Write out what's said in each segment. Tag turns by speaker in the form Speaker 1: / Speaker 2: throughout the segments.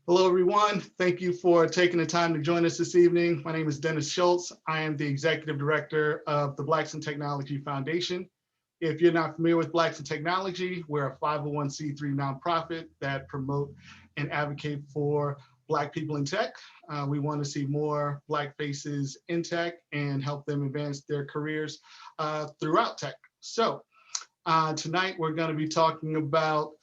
Speaker 1: Hello, everyone. Thank you for taking the time to join us this evening. My name is Dennis Schultz. I am the Executive Director of the Blacks in Technology Foundation. If you're not familiar with Blacks in Technology, we're a 501c3 nonprofit that promote and advocate for Black people in tech. We want to see more Black faces in tech and help them advance their careers throughout tech. So tonight we're going to be talking about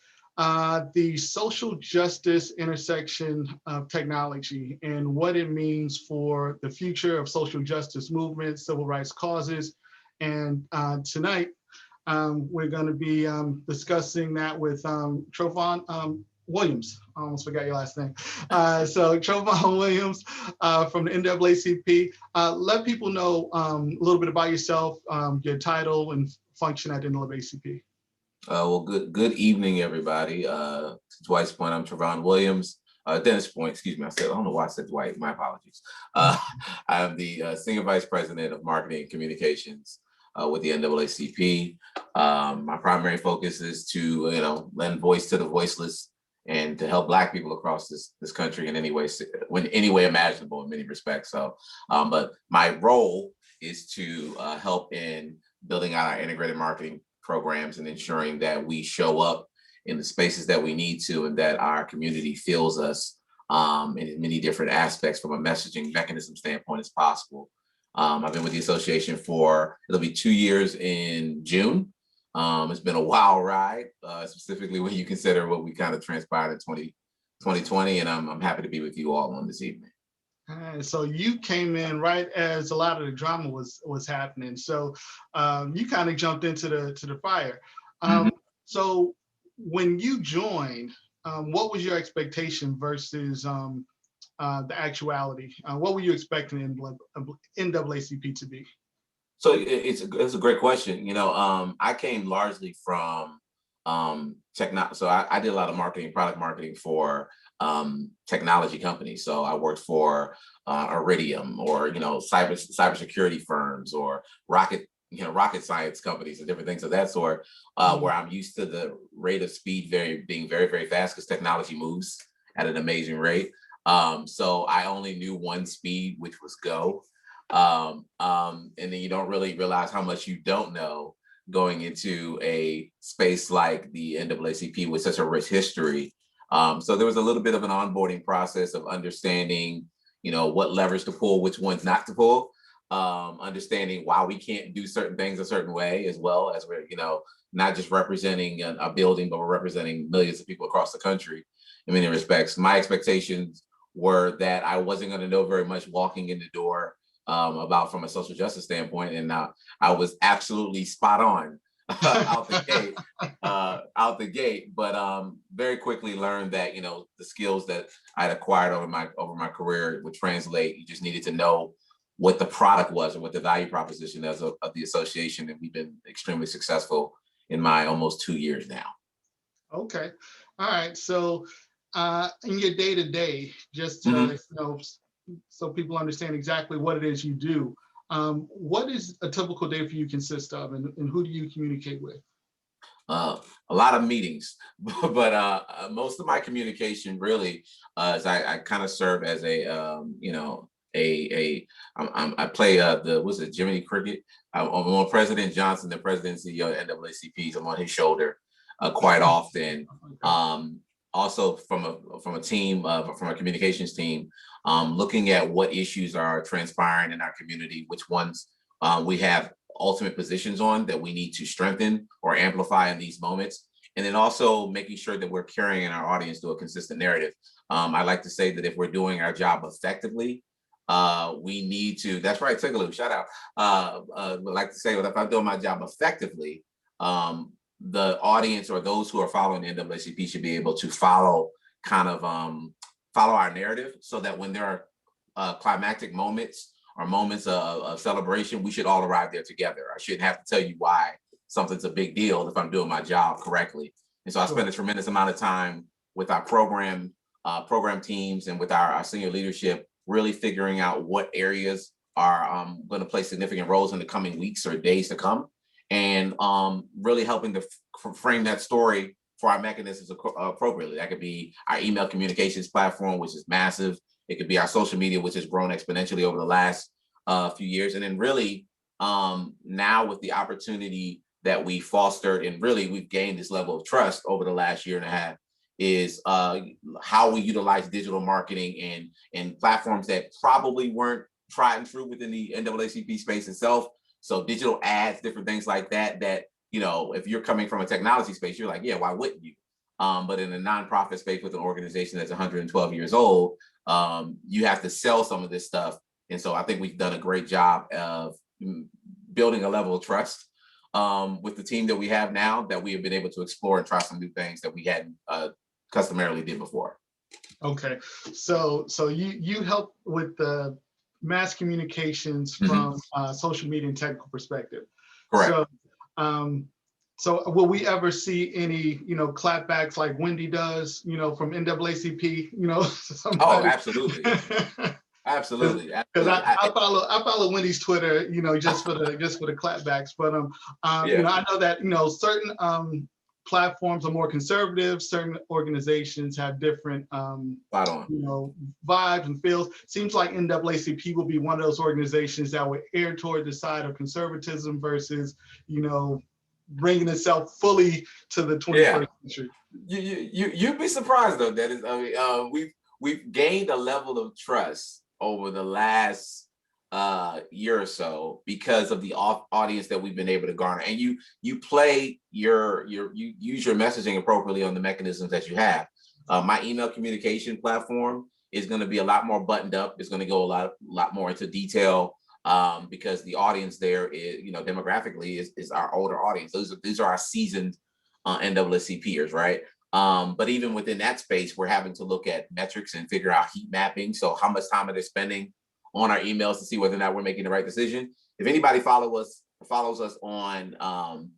Speaker 1: the social justice intersection of technology and what it means for the future of social justice movements, civil rights causes. And tonight, we're going to be discussing that with Trovon Williams. I almost forgot your last name. So Trovon Williams from the NAACP. Let people know a little bit about yourself, your title and function at the NAACP.
Speaker 2: Well, good evening, everybody. To Dwight's point, I'm Trovon Williams. Dennis' point, excuse me. I don't know why I said Dwight. My apologies. I am the Senior Vice President of Marketing and Communications with the NAACP. My primary focus is to, lend voice to the voiceless and to help Black people across this country in any way imaginable in many respects. So, but my role is to help in building out our integrated marketing programs and ensuring that we show up in the spaces that we need to and that our community feels us in many different aspects from a messaging mechanism standpoint as possible. I've been with the association it'll be 2 years in June. It's been a wild ride, specifically when you consider what we kind of transpired in 2020, and I'm happy to be with you all on this evening.
Speaker 1: So you came in right as a lot of the drama was happening. So you kind of jumped into the fire. So when you joined, what was your expectation versus the actuality? What were you expecting NAACP to be?
Speaker 2: So it's a great question. I came largely from technology. So I did a lot of product marketing for technology companies. So I worked for Iridium or cybersecurity firms or rocket science companies and different things of that sort, where I'm used to the rate of speed being very, very fast because technology moves at an amazing rate. So I only knew one speed, which was go. And then you don't really realize how much you don't know going into a space like the NAACP with such a rich history. So there was a little bit of an onboarding process of understanding, what levers to pull, which ones not to pull, understanding why we can't do certain things a certain way, as well as we're, not just representing a building, but we're representing millions of people across the country in many respects. My expectations were that I wasn't going to know very much walking in the door about from a social justice standpoint, and I was absolutely spot on out the gate. But very quickly learned that the skills that I'd acquired over my career would translate. You just needed to know what the product was and what the value proposition is of the association, and we've been extremely successful in my almost 2 years now.
Speaker 1: Okay, all right. So in your day to day, just to so people understand exactly what it is you do. What is a typical day for you consist of, and who do you communicate with?
Speaker 2: A lot of meetings, but most of my communication really is I kind of serve as I play Jiminy Cricket. I'm on President Johnson, the president and CEO of NAACP. I'm on his shoulder quite often. Also from a team, from a communications team, looking at what issues are transpiring in our community, which ones we have ultimate positions on that we need to strengthen or amplify in these moments. And then also making sure that we're carrying our audience to a consistent narrative. I like to say that if we're doing our job effectively, we need to, that's right, Tigaloo, shout out. Would like to say that if I'm doing my job effectively, the audience or those who are following the NAACP should be able to follow our narrative, so that when there are climactic moments or moments of celebration, we should all arrive there together. I shouldn't have to tell you why something's a big deal if I'm doing my job correctly. And so I spend a tremendous amount of time with our program teams and with our senior leadership, really figuring out what areas are going to play significant roles in the coming weeks or days to come, and really helping to frame that story for our mechanisms appropriately. That could be our email communications platform, which is massive. It could be our social media, which has grown exponentially over the last few years. And then really now with the opportunity that we fostered, and really we've gained this level of trust over the last year and a half, is how we utilize digital marketing and platforms that probably weren't tried and true within the NAACP space itself. So digital ads, different things like that, that, you know, if you're coming from a technology space, you're like, yeah, why wouldn't you? But in a nonprofit space with an organization that's 112 years old, you have to sell some of this stuff. And so I think we've done a great job of building a level of trust with the team that we have now, that we have been able to explore and try some new things that we hadn't customarily did before.
Speaker 1: Okay, so you help with the mass communications from social media and technical perspective.
Speaker 2: Correct.
Speaker 1: So will we ever see any, you know, clapbacks like Wendy does, you know, from NAACP, you know?
Speaker 2: Oh, absolutely. Absolutely.
Speaker 1: Because I follow Wendy's Twitter, you know, just for the clapbacks. But
Speaker 2: Yeah.
Speaker 1: you know, I know that, you know, certain platforms are more conservative. Certain organizations have different you know, vibes and feels. Seems like NAACP will be one of those organizations that would err toward the side of conservatism versus, you know, bringing itself fully to the 21st century.
Speaker 2: You'd be surprised though. That is, I mean, we've gained a level of trust over the last year or so because of the audience that we've been able to garner. And you use your messaging appropriately on the mechanisms that you have. My email communication platform is going to be a lot more buttoned up. It's going to go a lot more into detail because the audience there is, you know, demographically is our older audience. These are our seasoned NAACPers, right? But even within that space, we're having to look at metrics and figure out heat mapping. So how much time are they spending on our emails to see whether or not we're making the right decision? If anybody follows us on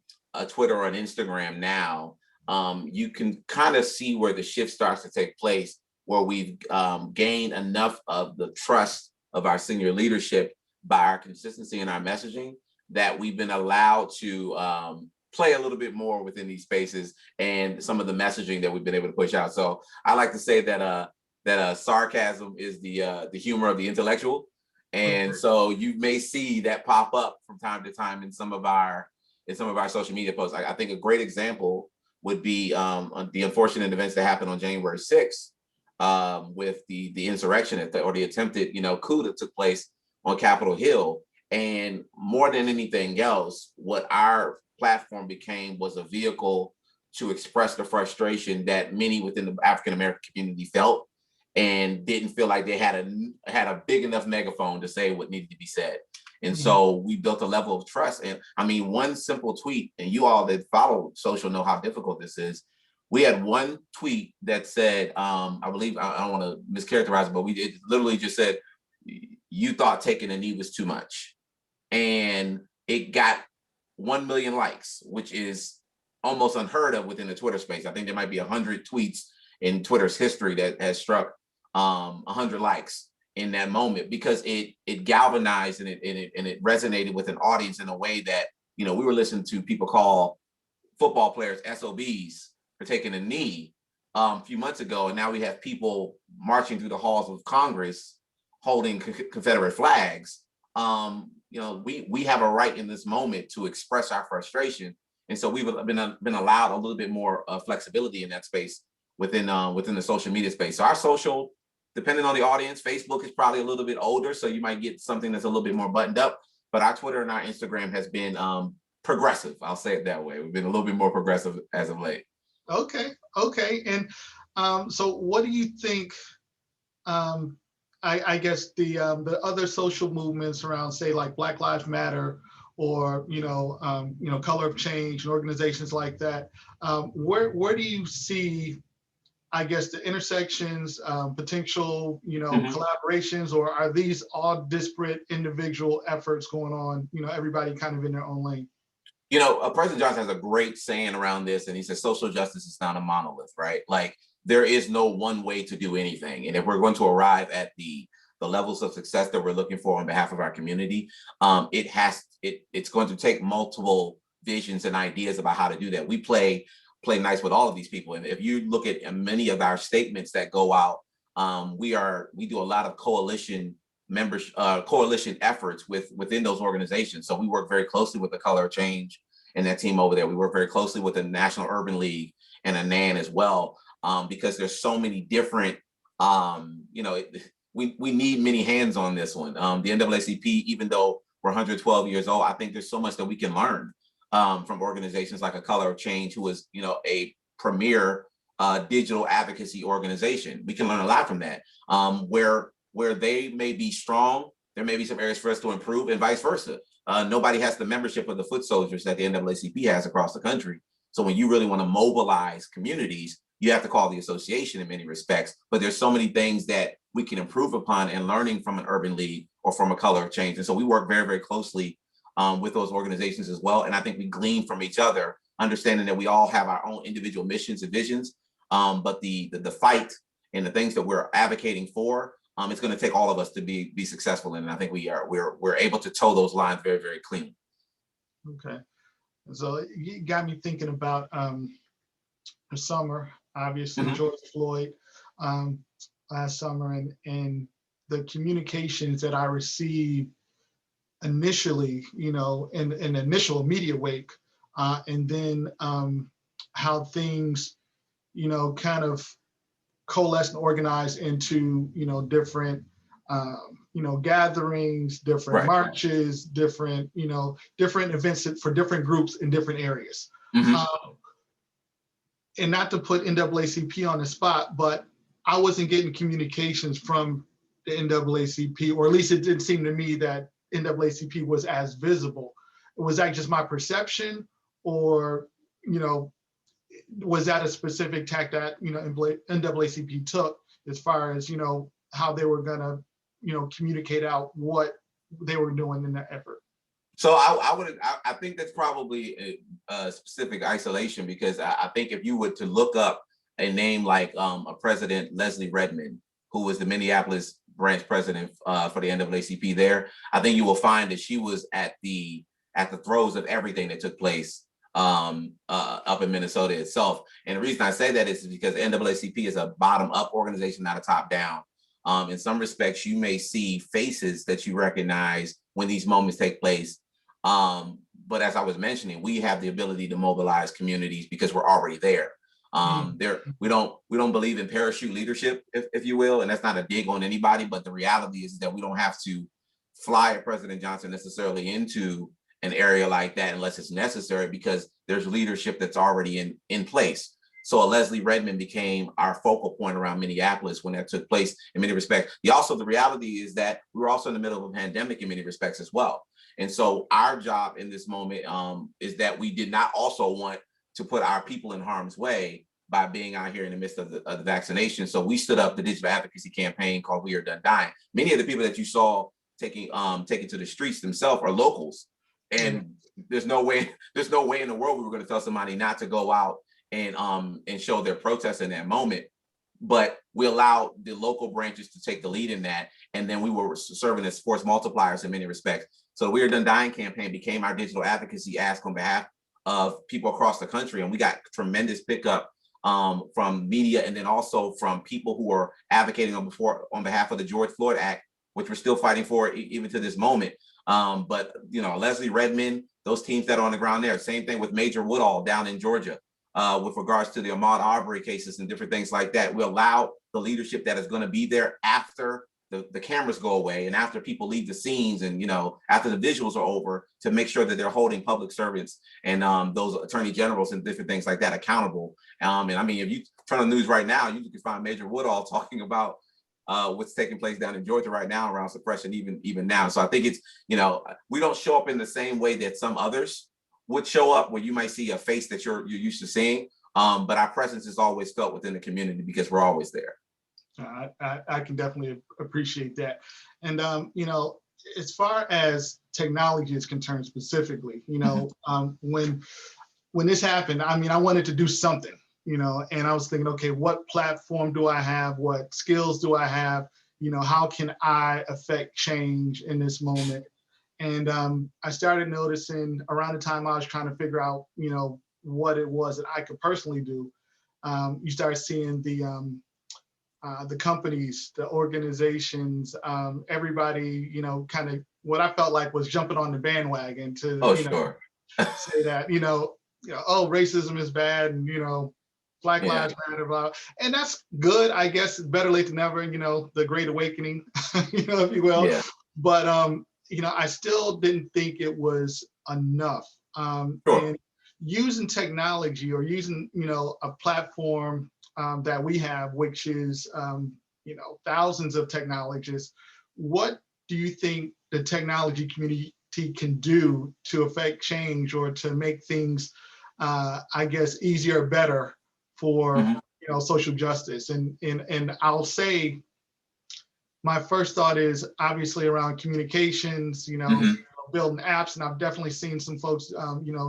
Speaker 2: Twitter or on Instagram now, you can kind of see where the shift starts to take place, where we've gained enough of the trust of our senior leadership by our consistency in our messaging that we've been allowed to play a little bit more within these spaces and some of the messaging that we've been able to push out. So I like to say that sarcasm is the humor of the intellectual, and so you may see that pop up from time to time in some of our social media posts. I think a great example would be the unfortunate events that happened on January 6th with the insurrection or the attempted, you know, coup that took place on Capitol Hill. And more than anything else, what our platform became was a vehicle to express the frustration that many within the African-American community felt and didn't feel like they had a big enough megaphone to say what needed to be said. And so we built a level of trust. And I mean, one simple tweet, and you all that follow social know how difficult this is. We had one tweet that said, I believe, I don't want to mischaracterize it, but it literally just said, you thought taking a knee was too much. And it got 1 million likes, which is almost unheard of within the Twitter space. I think there might be 100 tweets in Twitter's history that has struck 100 likes in that moment, because it galvanized and it resonated with an audience in a way that, you know, we were listening to people call football players SOBs for taking a knee a few months ago, and now we have people marching through the halls of Congress holding Confederate flags. You know, we have a right in this moment to express our frustration, and so we've been allowed a little bit more flexibility in that space within the social media space. So our social, depending on the audience, Facebook is probably a little bit older, so you might get something that's a little bit more buttoned up. But our Twitter and our Instagram has been progressive. I'll say it that way. We've been a little bit more progressive as of late.
Speaker 1: Okay. And so what do you think? I guess the other social movements around, say, like Black Lives Matter, or Color of Change, and organizations like that. Where do you see, I guess, the intersections, potential, collaborations, or are these all disparate individual efforts going on? Everybody kind of in their own lane.
Speaker 2: President Johnson has a great saying around this, and he says social justice is not a monolith, right? Like, there is no one way to do anything. And if we're going to arrive at the levels of success that we're looking for on behalf of our community, it's going to take multiple visions and ideas about how to do that. We play play nice with all of these people. And if you look at many of our statements that go out, we do a lot of coalition coalition efforts within those organizations. So we work very closely with the Color of Change and that team over there. We work very closely with the National Urban League and a NAN as well, because there's so many different, we need many hands on this one. The NAACP, even though we're 112 years old, I think there's so much that we can learn from organizations like a Color of Change, who is, a premier digital advocacy organization. We can learn a lot from that. Where they may be strong, there may be some areas for us to improve, and vice versa. Nobody has the membership of the foot soldiers that the NAACP has across the country. So when you really want to mobilize communities, you have to call the association in many respects. But there's so many things that we can improve upon in learning from an urban league or from a Color of Change. And so we work very, very closely with those organizations as well. And I think we glean from each other, understanding that we all have our own individual missions and visions. But the fight and the things that we're advocating for, it's going to take all of us to be successful. And I think we're able to toe those lines very, very clean.
Speaker 1: Okay. So you got me thinking about the summer, obviously, George Floyd last summer, and the communications that I received initially, in the initial media wake, and then how things, kind of coalesced and organized into, different, gatherings, different marches, different, different events for different groups in different areas. And not to put NAACP on the spot, but I wasn't getting communications from the NAACP, or at least it didn't seem to me that NAACP was as visible. Was that just my perception, or, was that a specific tack that, NAACP took as far as, how they were gonna, communicate out what they were doing in that effort?
Speaker 2: So I think that's probably a specific isolation, because I think if you were to look up a name like a President Leslie Redmond, who was the Minneapolis branch president for the NAACP there, I think you will find that she was at the throes of everything that took place up in Minnesota itself. And the reason I say that is because NAACP is a bottom-up organization, not a top-down. In some respects, you may see faces that you recognize when these moments take place. But as I was mentioning, we have the ability to mobilize communities because we're already there. We don't believe in parachute leadership, if you will, and that's not a dig on anybody, but the reality is that we don't have to fly a President Johnson necessarily into an area like that unless it's necessary, because there's leadership that's already in place. So a Leslie Redmond became our focal point around Minneapolis when that took place in many respects. The reality is that we were also in the middle of a pandemic in many respects as well. And so our job in this moment is that we did not also want to put our people in harm's way by being out here in the midst of the vaccination. So we stood up the digital advocacy campaign called We Are Done Dying. Many of the people that you saw taking to the streets themselves are locals. And there's no way in the world we were going to tell somebody not to go out and show their protest in that moment. But we allowed the local branches to take the lead in that. And then we were serving as force multipliers in many respects. So the We Are Done Dying campaign became our digital advocacy ask on behalf of people across the country. And we got tremendous pickup from media, and then also from people who are advocating on behalf of the George Floyd Act, which we're still fighting for even to this moment. But Leslie Redmond, those teams that are on the ground there, same thing with Major Woodall down in Georgia with regards to the Ahmaud Arbery cases and different things like that. We allow the leadership that is going to be there after the cameras go away and after people leave the scenes and after the visuals are over, to make sure that they're holding public servants and those attorney generals and different things like that accountable. And I mean, if you turn on the news right now, you can find Major Woodall talking about what's taking place down in Georgia right now around suppression, even now. So I think it's, we don't show up in the same way that some others would show up, where you might see a face that you're used to seeing. But our presence is always felt within the community because we're always there.
Speaker 1: I can definitely appreciate that. And, as far as technology is concerned specifically, when this happened, I mean, I wanted to do something, and I was thinking, okay, what platform do I have? What skills do I have? How can I affect change in this moment? And I started noticing around the time I was trying to figure out, what it was that I could personally do, you start seeing the companies, the organizations, everybody, kind of what I felt like was jumping on the bandwagon to,
Speaker 2: Oh, sure.
Speaker 1: say that, oh, racism is bad, and Black
Speaker 2: Yeah.
Speaker 1: Lives Matter, blah. And that's good, I guess. Better late than never, the Great Awakening, if you will.
Speaker 2: Yeah.
Speaker 1: But I still didn't think it was enough.
Speaker 2: Sure.
Speaker 1: And using technology, or using, a platform that we have, which is, thousands of technologists. What do you think the technology community can do to affect change, or to make things, I guess, easier or better for,
Speaker 2: Mhm.
Speaker 1: social justice? And I'll say, my first thought is obviously around communications,
Speaker 2: Mhm.
Speaker 1: building apps. And I've definitely seen some folks,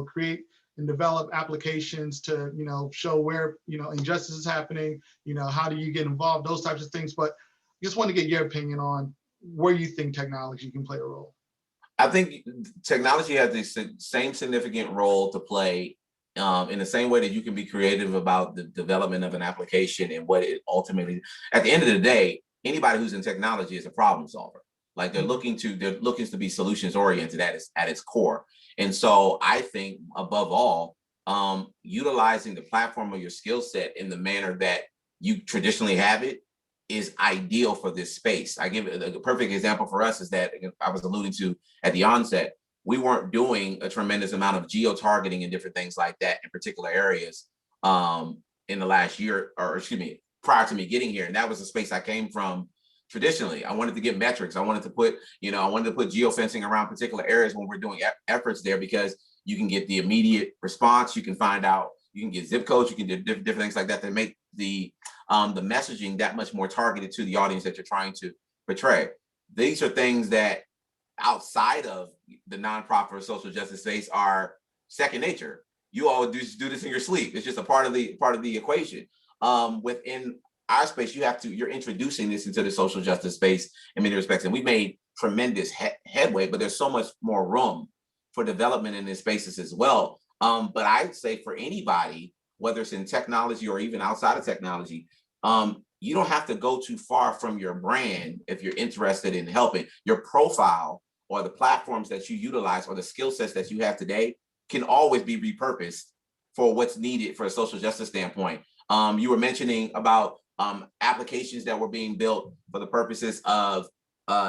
Speaker 1: create and develop applications to, show where, injustice is happening, how do you get involved, those types of things. But just want to get your opinion on where you think technology can play a role.
Speaker 2: I think technology has the same significant role to play, in the same way that you can be creative about the development of an application and what it ultimately, at the end of the day, anybody who's in technology is a problem solver. Like they're looking to be solutions oriented at its core. And so I think above all, utilizing the platform of your skill set in the manner that you traditionally have it is ideal for this space. I give a perfect example for us is that I was alluding to at the onset. We weren't doing a tremendous amount of geo-targeting and different things like that in particular areas in the last year, or excuse me, prior to me getting here. And that was the space I came from traditionally. I wanted to get metrics. I wanted to put geofencing around particular areas when we're doing efforts there, because you can get the immediate response. You can find out, you can get zip codes, you can do different things like that that make the messaging that much more targeted to the audience that you're trying to portray. These are things that outside of the nonprofit or social justice space are second nature. You all do this in your sleep. It's just a part of the equation. Within our space, you're introducing this into the social justice space in many respects, and we made tremendous headway, but there's so much more room for development in these spaces as well. But I'd say for anybody, whether it's in technology or even outside of technology, you don't have to go too far from your brand if you're interested in helping. Your profile or the platforms that you utilize or the skill sets that you have today can always be repurposed for what's needed for a social justice standpoint. You were mentioning about applications that were being built for the purposes of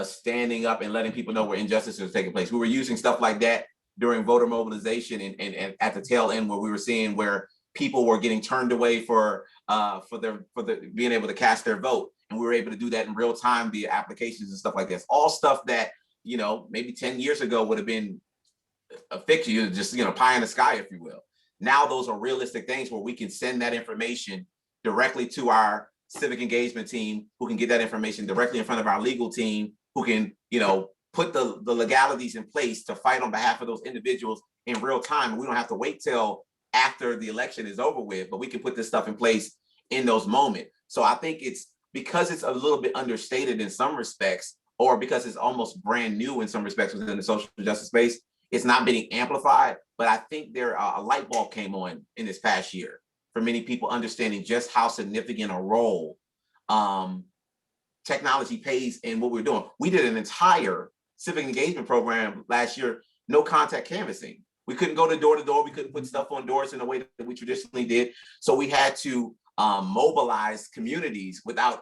Speaker 2: standing up and letting people know where injustices are taking place. We were using stuff like that during voter mobilization and at the tail end, where we were seeing where people were getting turned away for being able to cast their vote, and we were able to do that in real time via applications and stuff like this. All stuff that maybe 10 years ago would have been a fiction, just pie in the sky, if you will. Now those are realistic things where we can send that information directly to our civic engagement team, who can get that information directly in front of our legal team, who can put the legalities in place to fight on behalf of those individuals in real time. We don't have to wait till after the election is over with, but we can put this stuff in place in those moments. So I think it's because it's a little bit understated in some respects, or because it's almost brand new in some respects within the social justice space, it's not being amplified. But I think a light bulb came on in this past year for many people, understanding just how significant a role technology plays in what we're doing. We did an entire civic engagement program last year, no contact canvassing. We couldn't go door to door. We couldn't put stuff on doors in the way that we traditionally did. So we had to mobilize communities without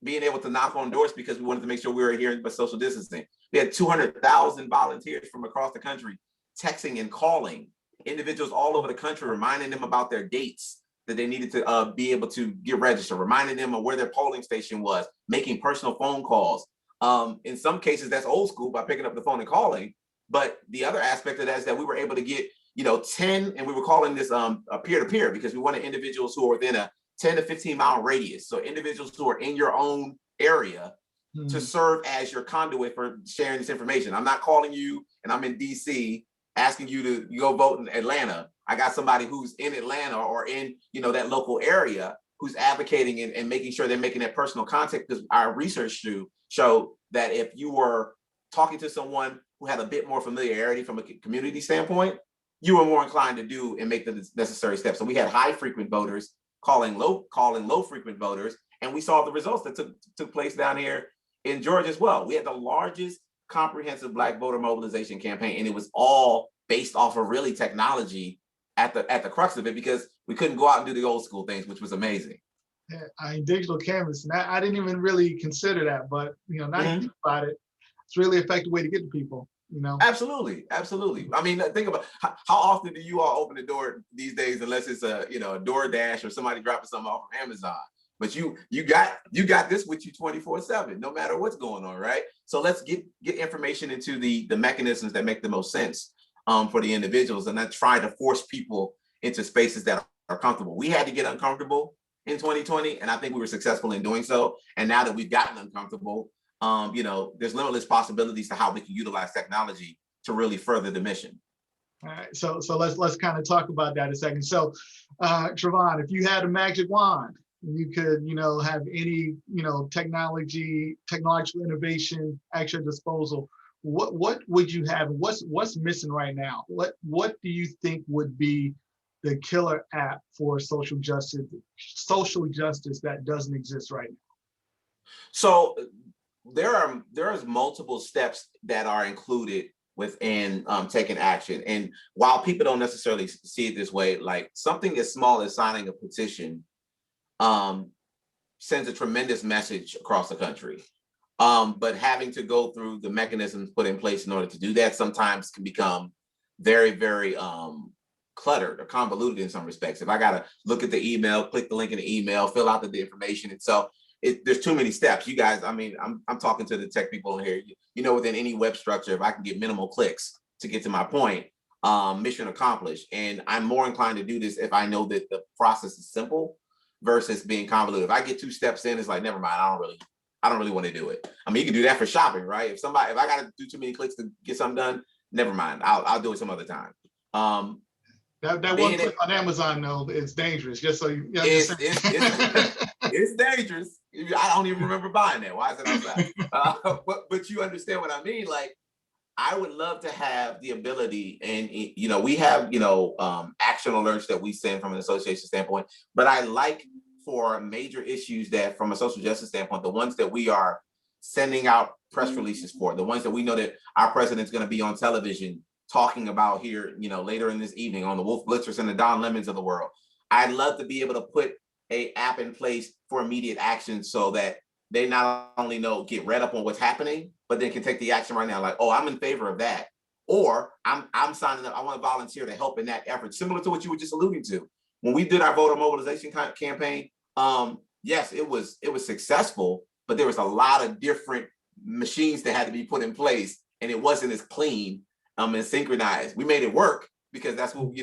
Speaker 2: being able to knock on doors, because we wanted to make sure we were adhering to social distancing. We had 200,000 volunteers from across the country texting and calling individuals all over the country, reminding them about their dates that they needed to be able to get registered, reminding them of where their polling station was, making personal phone calls. In some cases, that's old school by picking up the phone and calling. But the other aspect of that is that we were able to get 10, and we were calling this a peer-to-peer, because we wanted individuals who are within a 10 to 15 mile radius. So individuals who are in your own area to serve as your conduit for sharing this information. I'm not calling you and I'm in DC asking you to go vote in Atlanta. I got somebody who's in Atlanta or in that local area who's advocating and making sure they're making that personal contact, because our research show that if you were talking to someone who had a bit more familiarity from a community standpoint, you were more inclined to do and make the necessary steps. So we had high frequent voters calling low frequent voters, and we saw the results that took place down here in Georgia as well. We had the largest comprehensive Black voter mobilization campaign, and it was all based off of really technology at the crux of it, because we couldn't go out and do the old school things, which was amazing.
Speaker 1: Yeah, digital canvas, and I didn't even really consider that, but now you think about it, it's really an effective way to get to people.
Speaker 2: Absolutely. I mean, think about how often do you all open the door these days, unless it's a DoorDash or somebody dropping something off from Amazon. But you got this with you 24/7, no matter what's going on, right? So let's get information into the mechanisms that make the most sense for the individuals, and not try to force people into spaces that are comfortable. We had to get uncomfortable in 2020, and I think we were successful in doing so. And now that we've gotten uncomfortable, there's limitless possibilities to how we can utilize technology to really further the mission.
Speaker 1: All right, so let's kind of talk about that a second. So, Trovon, if you had a magic wand, you could, have any, technological innovation at your disposal, what would you have? What's missing right now? What do you think would be the killer app for social justice that doesn't exist right now?
Speaker 2: So there's multiple steps that are included within taking action. And while people don't necessarily see it this way, like something as small as signing a petition sends a tremendous message across the country. But having to go through the mechanisms put in place in order to do that sometimes can become very, very cluttered or convoluted in some respects. If I got to look at the email, click the link in the email, fill out the information itself, there's too many steps. You guys, I mean, I'm talking to the tech people in here. Within any web structure, if I can get minimal clicks to get to my point, mission accomplished. And I'm more inclined to do this if I know that the process is simple versus being convoluted. If I get 2 steps in, it's like, never mind, I don't really want to do it. I mean, you can do that for shopping, right? If I got to do too many clicks to get something done, never mind. I'll do it some other time.
Speaker 1: That one click on Amazon, though, is dangerous. Just so you understand.
Speaker 2: It's dangerous. I don't even remember buying that. Why is it outside? But you understand what I mean? Like, I would love to have the ability, and we have action alerts that we send from an association standpoint. But I like, for major issues that from a social justice standpoint, the ones that we are sending out press releases for, the ones that we know that our president's going to be on television talking about here, later in this evening on the Wolf Blitzers and the Don Lemons of the world. I'd love to be able to put an app in place for immediate action so that they not only get read up on what's happening, but then can take the action right now. Like, oh, I'm in favor of that. Or I'm signing up, I want to volunteer to help in that effort, similar to what you were just alluding to. When we did our voter mobilization campaign, yes, it was successful, but there was a lot of different machines that had to be put in place, and it wasn't as clean and synchronized. We made it work because that's what we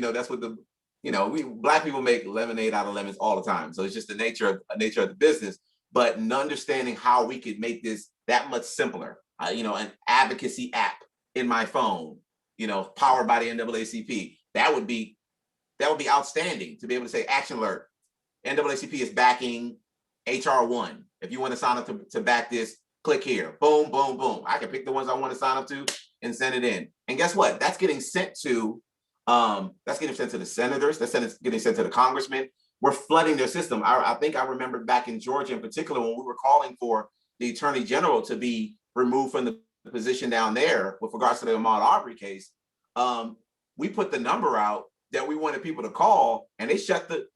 Speaker 2: Black people make lemonade out of lemons all the time. So it's just the nature of the business. But understanding how we could make this that much simpler, an advocacy app in my phone, powered by the NAACP, that would be outstanding to be able to say, action alert, NAACP is backing HR 1. If you want to sign up to back this, click here. Boom, boom, boom. I can pick the ones I want to sign up to and send it in. And guess what? That's getting sent to the senators. That's getting sent to the congressmen. We're flooding their system. I think I remember back in Georgia in particular, when we were calling for the attorney general to be removed from the position down there with regards to the Ahmaud Arbery case. We put the number out that we wanted people to call, and they shut the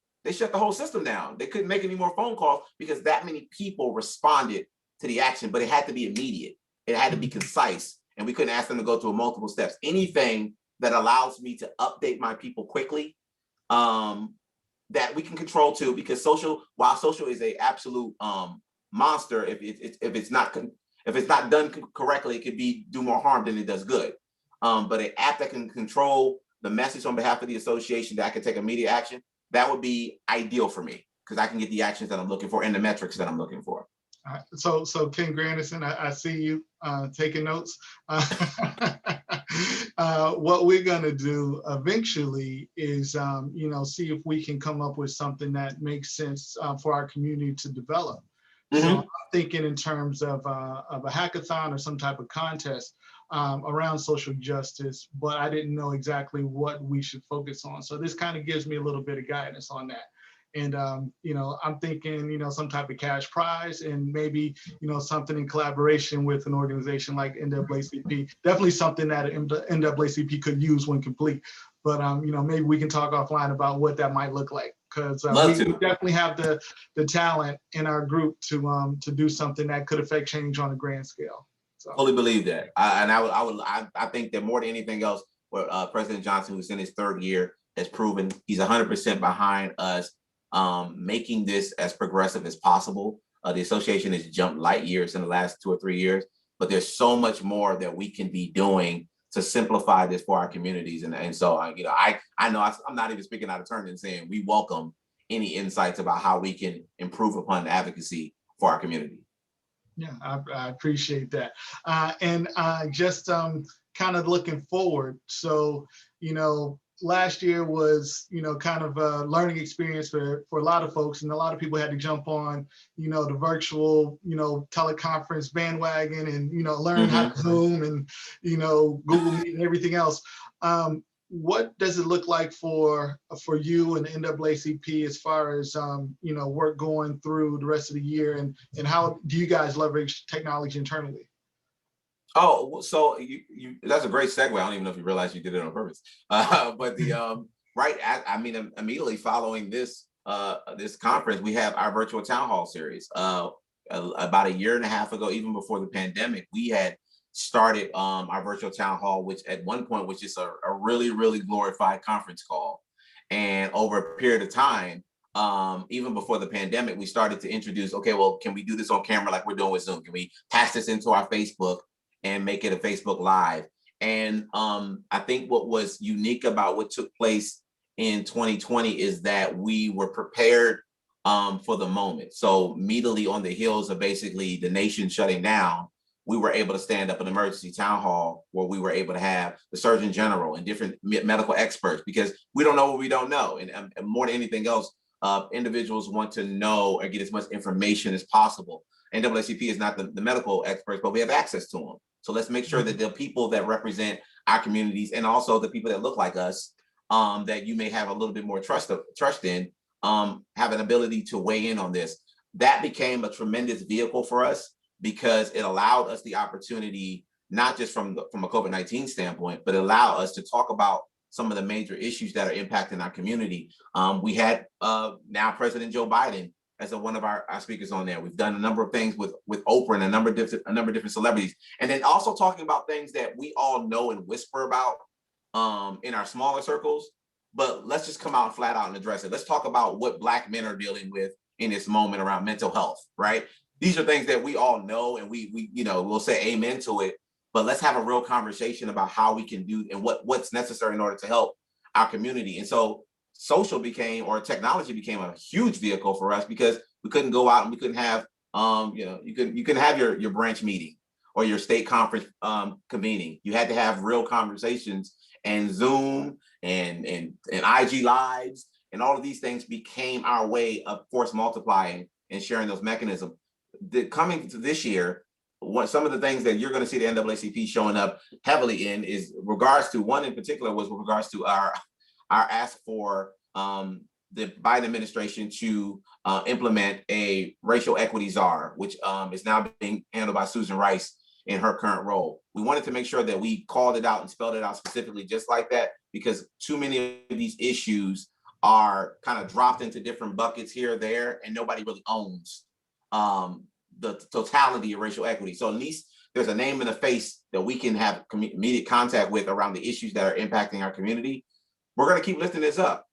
Speaker 2: whole system down. They couldn't make any more phone calls because that many people responded to the action, but it had to be immediate. It had to be concise, and we couldn't ask them to go through multiple steps. Anything that allows me to update my people quickly, that we can control too, because while social is a absolute monster, if it's not done correctly, it could do more harm than it does good. But an app that can control the message on behalf of the association, that I can take immediate action, that would be ideal for me, because I can get the actions that I'm looking for and the metrics that I'm looking for.
Speaker 1: All right. So Ken Grandison, I see you taking notes. What we're going to do eventually is, see if we can come up with something that makes sense for our community to develop. Mm-hmm. So I'm thinking in terms of a hackathon or some type of contest. around social justice, but I didn't know exactly what we should focus on. So this kind of gives me a little bit of guidance on that. And, I'm thinking, some type of cash prize and maybe, something in collaboration with an organization like NAACP. Definitely something that NAACP could use when complete. But, maybe we can talk offline about what that might look like, because we definitely have the talent in our group to do something that could affect change on a grand scale. So.
Speaker 2: Fully believe that. I think that more than anything else, what President Johnson, who's in his third year, has proven he's 100% behind us making this as progressive as possible. The association has jumped light years in the last 2 or 3 years, but there's so much more that we can be doing to simplify this for our communities. And so, I know I'm not even speaking out of turn and saying we welcome any insights about how we can improve upon advocacy for our community.
Speaker 1: Yeah, I appreciate that. And just kind of looking forward. So, last year was, kind of a learning experience for a lot of folks, and a lot of people had to jump on, the virtual, teleconference bandwagon and, learn how to Zoom and, Google Meet and everything else. What does it look like for you and the NAACP as far as work going through the rest of the year, and how do you guys leverage technology internally?
Speaker 2: Oh, so you that's a great segue. I don't even know if you realize you did it on purpose. But immediately following this this conference, we have our virtual town hall series. About a year and a half ago, even before the pandemic, we had started our virtual town hall, which at one point was just a really, really glorified conference call. And over a period of time, even before the pandemic, we started to introduce, okay, well, can we do this on camera like we're doing with Zoom? Can we pass this into our Facebook and make it a Facebook Live? And I think what was unique about what took place in 2020 is that we were prepared for the moment. So immediately on the heels of basically the nation shutting down, we were able to stand up an emergency town hall where we were able to have the Surgeon General and different medical experts, because we don't know what we don't know. And more than anything else, individuals want to know or get as much information as possible. NAACP is not the medical experts, but we have access to them. So let's make sure that the people that represent our communities, and also the people that look like us, that you may have a little bit more trust in, have an ability to weigh in on this. That became a tremendous vehicle for us, because it allowed us the opportunity, not just from a COVID-19 standpoint, but allow us to talk about some of the major issues that are impacting our community. We had now President Joe Biden as one of our speakers on there. We've done a number of things with Oprah and a number of different celebrities, and then also talking about things that we all know and whisper about in our smaller circles. But let's just come out flat out and address it. Let's talk about what Black men are dealing with in this moment around mental health, right? These are things that we all know, and we'll say amen to it, but let's have a real conversation about how we can do and what's necessary in order to help our community. And so technology became a huge vehicle for us, because we couldn't go out and we couldn't have, you couldn't have your branch meeting or your state conference convening. You had to have real conversations, and Zoom and IG Lives and all of these things became our way of force multiplying and sharing those mechanisms. Coming to this year, some of the things that you're going to see the NAACP showing up heavily in is regards to, one in particular was with regards to our ask for the Biden administration to implement a racial equity czar, which is now being handled by Susan Rice in her current role. We wanted to make sure that we called it out and spelled it out specifically just like that, because too many of these issues are kind of dropped into different buckets here or there, and nobody really owns the totality of racial equity. So at least there's a name and a face that we can have immediate contact with around the issues that are impacting our community. We're going to keep lifting this up.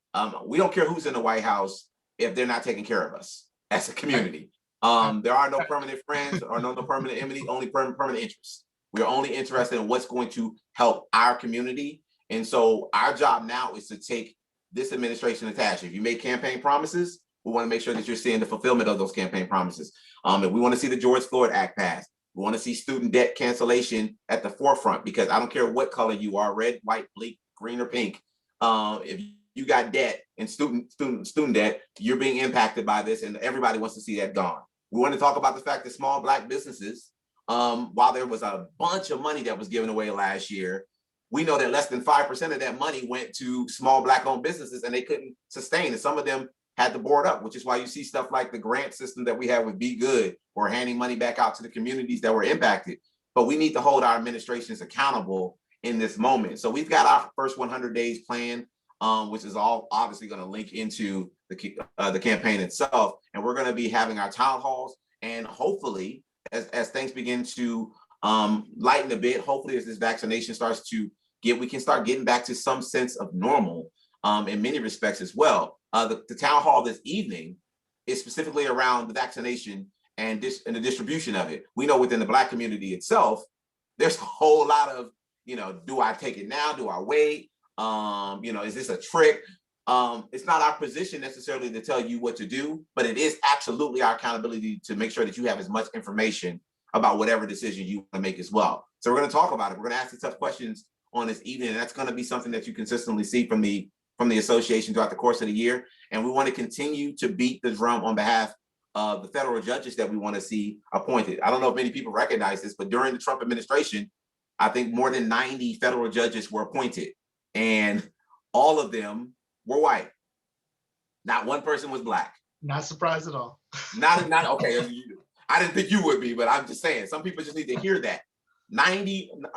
Speaker 2: We don't care who's in the White House if they're not taking care of us as a community. There are no permanent friends or no permanent enemies, only permanent interests. We're only interested in what's going to help our community. And so our job now is to take this administration to task. If you make campaign promises, we want to make sure that you're seeing the fulfillment of those campaign promises. If we want to see the George Floyd Act passed, we want to see student debt cancellation at the forefront, because I don't care what color you are, red, white, bleak, green, or pink. If you got debt and student debt, you're being impacted by this, and everybody wants to see that gone. We want to talk about the fact that small Black businesses while there was a bunch of money that was given away last year, we know that less than 5% of that money went to small Black-owned businesses, and they couldn't sustain. And some of them had to board up, which is why you see stuff like the grant system that we have with Be Good, or handing money back out to the communities that were impacted. But we need to hold our administrations accountable in this moment. So we've got our first 100 days plan, which is all obviously going to link into the campaign itself. And we're going to be having our town halls, and hopefully, as things begin to lighten a bit, hopefully as this vaccination starts to we can start getting back to some sense of normal in many respects as well. The town hall this evening is specifically around the vaccination and the distribution of it. We know within the Black community itself, there's a whole lot of, do I take it now? Do I wait? Is this a trick? It's not our position necessarily to tell you what to do, but it is absolutely our accountability to make sure that you have as much information about whatever decision you want to make as well. So we're going to talk about it. We're going to ask the tough questions on this evening, and that's going to be something that you consistently see from the association throughout the course of the year. And we want to continue to beat the drum on behalf of the federal judges that we want to see appointed. I don't know if many people recognize this, but during the Trump administration, I think more than 90 federal judges were appointed, and all of them were white. Not one person was Black.
Speaker 1: Not surprised at all.
Speaker 2: Not okay. I didn't think you would be, but I'm just saying, some people just need to hear that.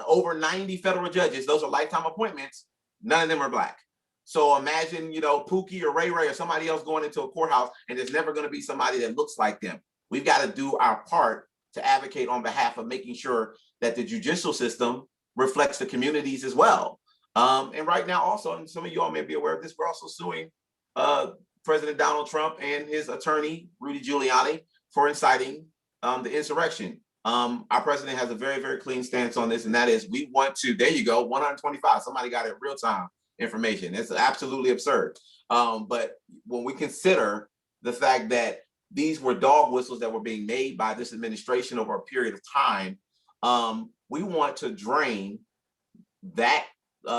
Speaker 2: Over 90 federal judges, those are lifetime appointments. None of them are Black. So imagine, Pookie or Ray Ray or somebody else going into a courthouse, and there's never going to be somebody that looks like them. We've got to do our part to advocate on behalf of making sure that the judicial system reflects the communities as well. And right now also, and some of you all may be aware of this, we're also suing President Donald Trump and his attorney, Rudy Giuliani, for inciting the insurrection. Our president has a very, very clean stance on this, and that is we want to, there you go, 125. Somebody got it real time information. It's absolutely absurd. But when we consider the fact that these were dog whistles that were being made by this administration over a period of time, we want to drain that. We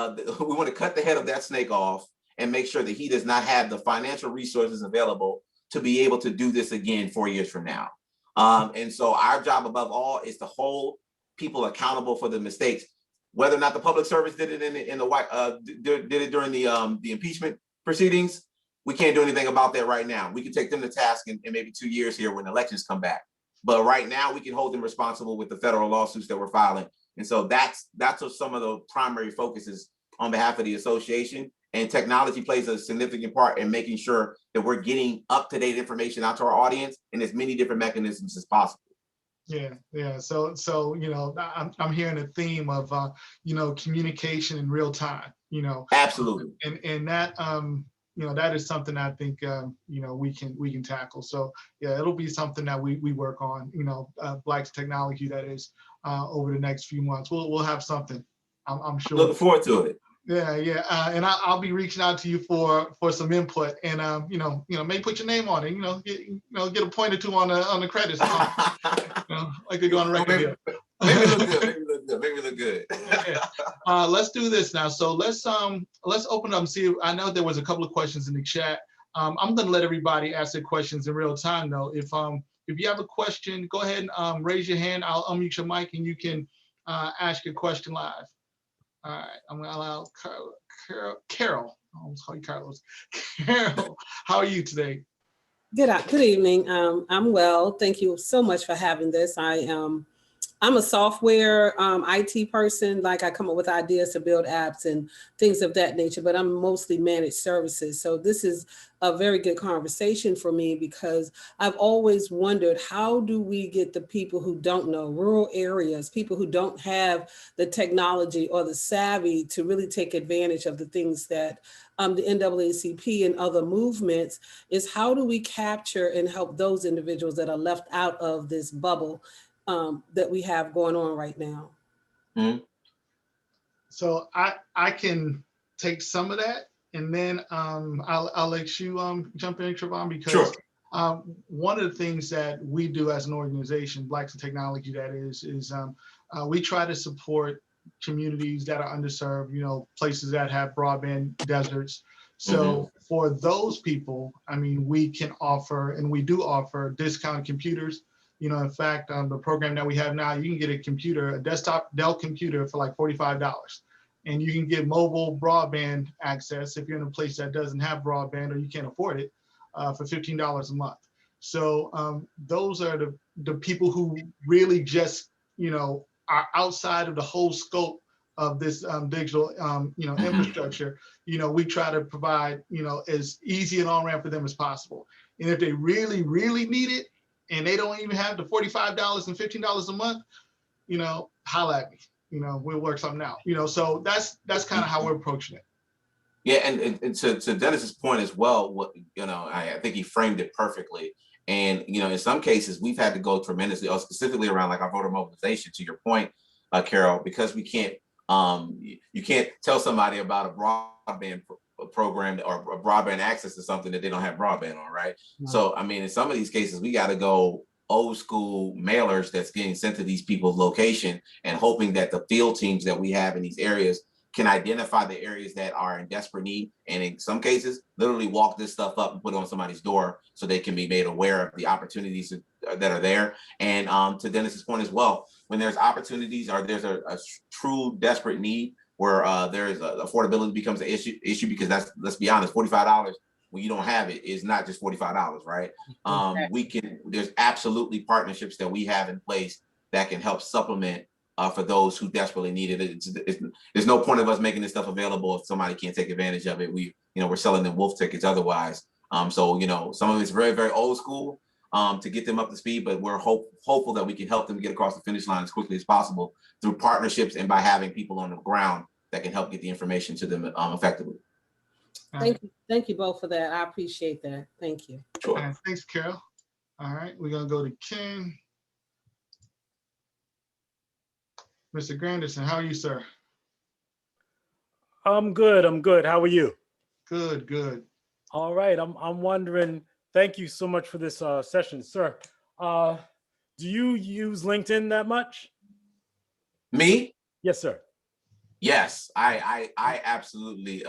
Speaker 2: want to cut the head of that snake off and make sure that he does not have the financial resources available to be able to do this again 4 years from now. And so our job above all is to hold people accountable for the mistakes. Whether or not the public service did it did it during the impeachment proceedings, we can't do anything about that right now. We can take them to task in maybe 2 years here when elections come back. But right now we can hold them responsible with the federal lawsuits that we're filing. And so that's some of the primary focuses on behalf of the association. And technology plays a significant part in making sure that we're getting up-to-date information out to our audience in as many different mechanisms as possible.
Speaker 1: Yeah. So I'm hearing a theme of communication in real time.
Speaker 2: Absolutely.
Speaker 1: And that that is something I think we can tackle. So yeah, it'll be something that we work on. Black's technology, that is, over the next few months. We'll have something. I'm sure.
Speaker 2: Looking forward to it.
Speaker 1: Yeah, and I'll be reaching out to you for some input, and maybe put your name on it. Get a point or two on the credits, like they do on the record deal.
Speaker 2: Maybe look good.
Speaker 1: Yeah. Let's do this now. So let's open up and see. I know there was a couple of questions in the chat. I'm going to let everybody ask their questions in real time, though. If you have a question, go ahead and raise your hand. I'll unmute your mic, and you can ask your question live. All right, I'm going to allow Carol. I almost call you Carlos. Carol, how are you today?
Speaker 3: Good evening. I'm well. Thank you so much for having this. I'm a software IT person. Like, I come up with ideas to build apps and things of that nature, but I'm mostly managed services. So this is a very good conversation for me, because I've always wondered, how do we get the people who don't know, rural areas, people who don't have the technology or the savvy to really take advantage of the things that the NAACP and other movements, is how do we capture and help those individuals that are left out of this bubble that we have going on right now?
Speaker 2: Mm-hmm.
Speaker 1: So I can take some of that, and then I'll let you jump in, Trovon, because
Speaker 2: sure.
Speaker 1: One of the things that we do as an organization, Blacks in Technology, that is we try to support communities that are underserved, places that have broadband deserts. So for those people, we can offer, and we do offer, discounted computers. In fact, the program that we have now, you can get a computer, a desktop Dell computer for like $45. And you can get mobile broadband access if you're in a place that doesn't have broadband or you can't afford it for $15 a month. So those are the people who really just, are outside of the whole scope of this digital, infrastructure. We try to provide, as easy an on-ramp for them as possible. And if they really, really need it, and they don't even have the $45 and $15 a month, holla at me. We'll work something out. So that's kind of how we're approaching it.
Speaker 2: Yeah, and to Dennis's point as well, I think he framed it perfectly. And in some cases, we've had to go tremendously, specifically around like our voter mobilization. To your point, Carol, because we can't, you can't tell somebody about a broadband program or a broadband access to something that they don't have broadband on, right? Mm-hmm. So, I mean, in some of these cases, we got to go old school mailers that's getting sent to these people's location and hoping that the field teams that we have in these areas can identify the areas that are in desperate need. And in some cases, literally walk this stuff up and put it on somebody's door so they can be made aware of the opportunities that are there. And to Dennis's point as well, when there's opportunities or there's a true desperate need where there's affordability becomes an issue because let's be honest, $45 when you don't have it is not just $45, right? There's absolutely partnerships that we have in place that can help supplement for those who desperately need it. There's no point of us making this stuff available if somebody can't take advantage of it. We're selling them wolf tickets otherwise. So some of it's very, very old school to get them up to speed, but we're hopeful that we can help them get across the finish line as quickly as possible through partnerships and by having people on the ground that can help get the information to them effectively.
Speaker 3: Thank you both for that. I appreciate that. Thank you.
Speaker 2: Sure.
Speaker 1: Thanks, Carol. All right, we're gonna go to Ken. Mr. Granderson, how are you, sir?
Speaker 4: I'm good. How are you?
Speaker 1: Good.
Speaker 4: All right. I'm wondering, thank you so much for this session, sir. Do you use LinkedIn that much?
Speaker 2: Me?
Speaker 4: Yes, sir.
Speaker 2: Yes, I absolutely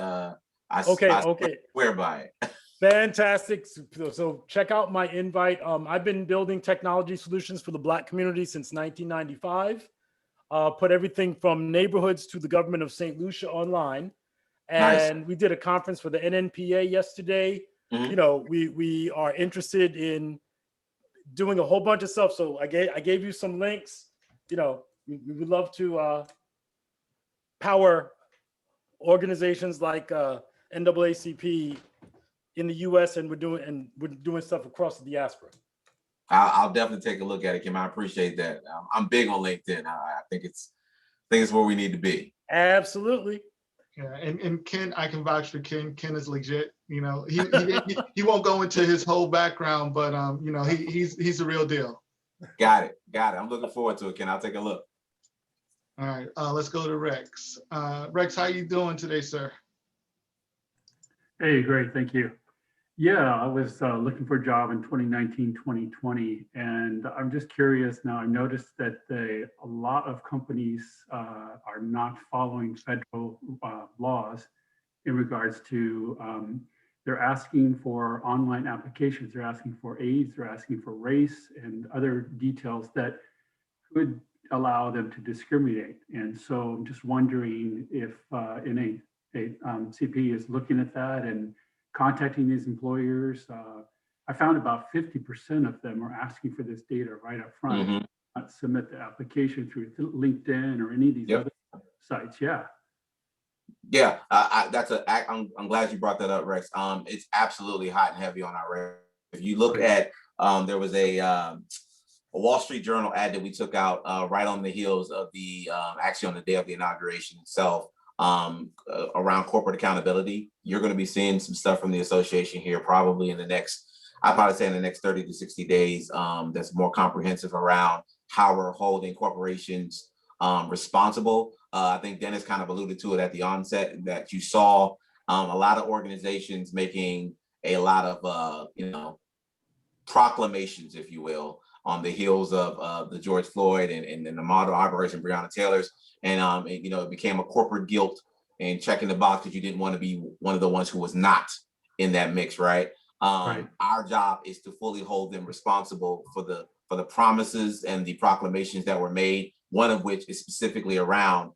Speaker 2: I swear by it.
Speaker 4: Fantastic. So check out my invite. I've been building technology solutions for the Black community since 1995. Put everything from neighborhoods to the government of St. Lucia online. And nice. We did a conference for the NNPA yesterday. Mm-hmm. We are interested in doing a whole bunch of stuff. So I gave you some links. We would love to power organizations like NAACP in the U.S. and we're doing stuff across the diaspora.
Speaker 2: I'll definitely take a look at it, Kim. I appreciate that. I'm big on LinkedIn. I think it's where we need to be.
Speaker 4: Absolutely.
Speaker 1: Yeah, and Ken, I can vouch for Ken. Ken is legit. He won't go into his whole background, but he's the real deal.
Speaker 2: Got it. I'm looking forward to it, Ken. I'll take a look.
Speaker 1: All right, let's go to Rex. Rex, how you doing today, sir?
Speaker 5: Hey, great, thank you. Yeah, I was looking for a job in 2019, 2020, and I'm just curious now. I noticed that a lot of companies are not following federal laws in regards to, they're asking for online applications, they're asking for age, they're asking for race and other details that could allow them to discriminate. And so I'm just wondering if NAACP is looking at that and contacting these employers. I found about 50% of them are asking for this data right up front, mm-hmm. Not submit the application through LinkedIn or any of these other sites.
Speaker 2: Yeah, I'm glad you brought that up, Rex. It's absolutely hot and heavy on our radar. If you look at, there was a Wall Street Journal ad that we took out right on the heels of actually on the day of the inauguration itself. Around corporate accountability. You're going to be seeing some stuff from the association here probably in the next 30 to 60 days that's more comprehensive around how we're holding corporations responsible. I think Dennis kind of alluded to it at the onset that you saw a lot of organizations making a lot of proclamations, if you will, on the heels of the George Floyd and the model Operation Breonna Taylor's. And it became a corporate guilt and checking the box that you didn't want to be one of the ones who was not in that mix, right? Our job is to fully hold them responsible for the for the promises and the proclamations that were made, one of which is specifically around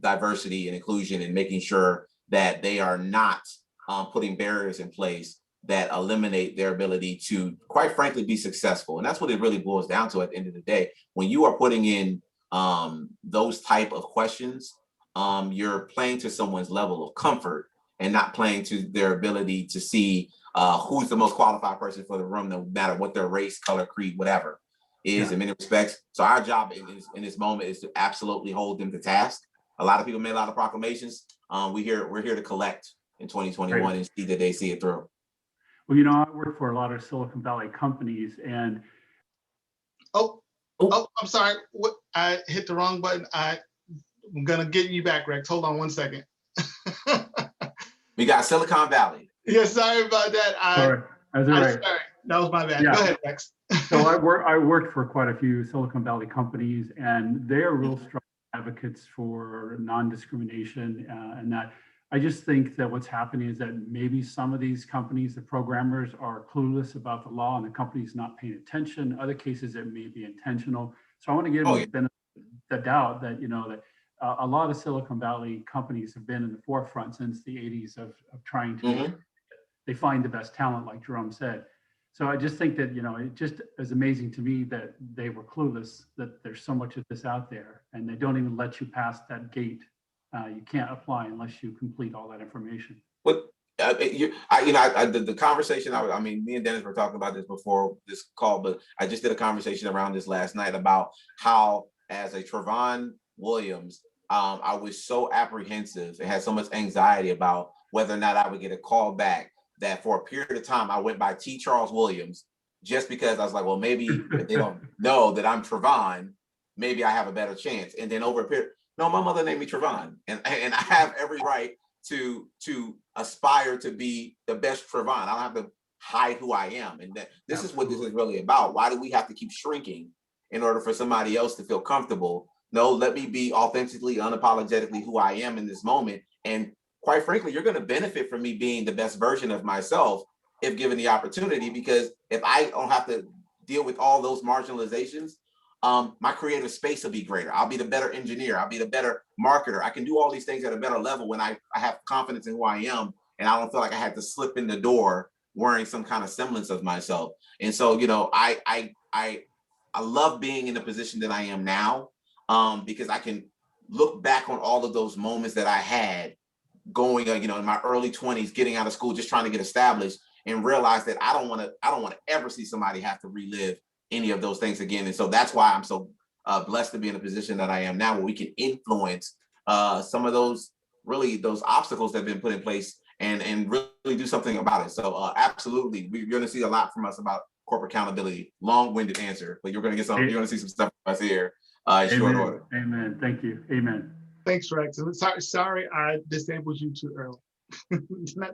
Speaker 2: diversity and inclusion and making sure that they are not putting barriers in place that eliminate their ability to, quite frankly, be successful. And that's what it really boils down to at the end of the day. When you are putting in those type of questions, you're playing to someone's level of comfort and not playing to their ability to see who's the most qualified person for the room, no matter what their race, color, creed, whatever is in many respects. So our job in this moment is to absolutely hold them to task. A lot of people made a lot of proclamations. We're here to collect in 2021 and see that they see it through.
Speaker 5: Well, you know, I work for a lot of Silicon Valley companies, and
Speaker 1: Oh, I'm sorry. What, I hit the wrong button. I'm gonna get you back, Rex. Hold on one second.
Speaker 2: We got Silicon Valley.
Speaker 1: Yeah, sorry about that.
Speaker 5: sorry, that's all right.
Speaker 1: Sorry. That was my bad.
Speaker 5: Yeah.
Speaker 1: Go ahead, Rex.
Speaker 5: So I worked for quite a few Silicon Valley companies, and they are real strong advocates for non-discrimination, and that I just think that what's happening is that maybe some of these companies, the programmers, are clueless about the law, and the company's not paying attention. Other cases, it may be intentional. So I want to give them the benefit of the doubt that, you know, that a lot of Silicon Valley companies have been in the forefront since the 80s of trying to they find the best talent, like Jerome said. So I just think that, you know, it just is amazing to me that they were clueless that there's so much of this out there, and they don't even let you pass that gate. You can't apply unless you complete all that information.
Speaker 2: But the conversation, I mean, me and Dennis were talking about this before this call, but I just did a conversation around this last night about how, as a Trovon Williams, I was so apprehensive and had so much anxiety about whether or not I would get a call back, that for a period of time I went by T. Charles Williams, just because I was like, well, maybe if they don't know that I'm Trovon, maybe I have a better chance. And then over a period, no, my mother named me Trovon, and I have every right to aspire to be the best Trovon. I don't have to hide who I am. And that this is what this is really about. Why do we have to keep shrinking in order for somebody else to feel comfortable? No, let me be authentically, unapologetically who I am in this moment. And quite frankly, you're going to benefit from me being the best version of myself if given the opportunity, because if I don't have to deal with all those marginalizations, my creative space will be greater. I'll be the better engineer. I'll be the better marketer. I can do all these things at a better level when I have confidence in who I am, and I don't feel like I had to slip in the door wearing some kind of semblance of myself. And so, you know, I love being in the position that I am now, because I can look back on all of those moments that I had going, you know, in my early 20s, getting out of school, just trying to get established, and realize that I don't want to ever see somebody have to relive any of those things again. And so that's why I'm so blessed to be in a position that I am now, where we can influence some of those obstacles that have been put in place and really do something about it. So absolutely, you're going to see a lot from us about corporate accountability. Long-winded answer, but you're going to get some. You're going to see some stuff from us here in short order.
Speaker 5: Amen. Thank you. Amen.
Speaker 1: Thanks, Rex. Sorry, I disabled you too early.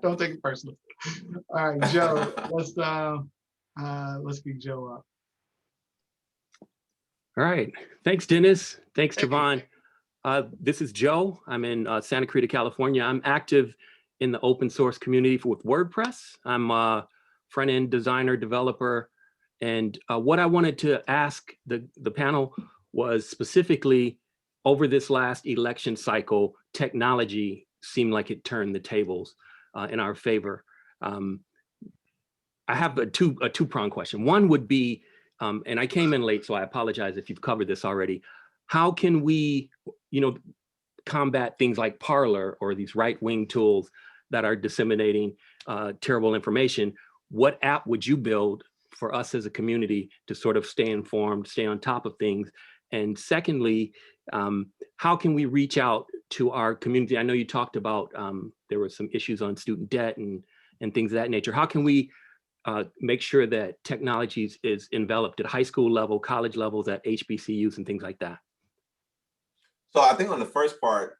Speaker 1: Don't take it personally. All right, Joe. Let's get Joe up.
Speaker 6: All right. Thanks, Dennis. Thanks, Trovon. This is Joe. I'm in Santa Cruz, California. I'm active in the open source community with WordPress. I'm a front-end designer, developer. And what I wanted to ask the panel was specifically, over this last election cycle, technology seemed like it turned the tables in our favor. I have a two-pronged question. One would be, and I came in late, so I apologize if you've covered this already. How can we, you know, combat things like Parler or these right-wing tools that are disseminating terrible information? What app would you build for us as a community to sort of stay informed, stay on top of things? And secondly, how can we reach out to our community? I know you talked about there were some issues on student debt and things of that nature. How can we make sure that technology is enveloped at high school level, college levels, at HBCUs and things like that?
Speaker 2: So I think on the first part,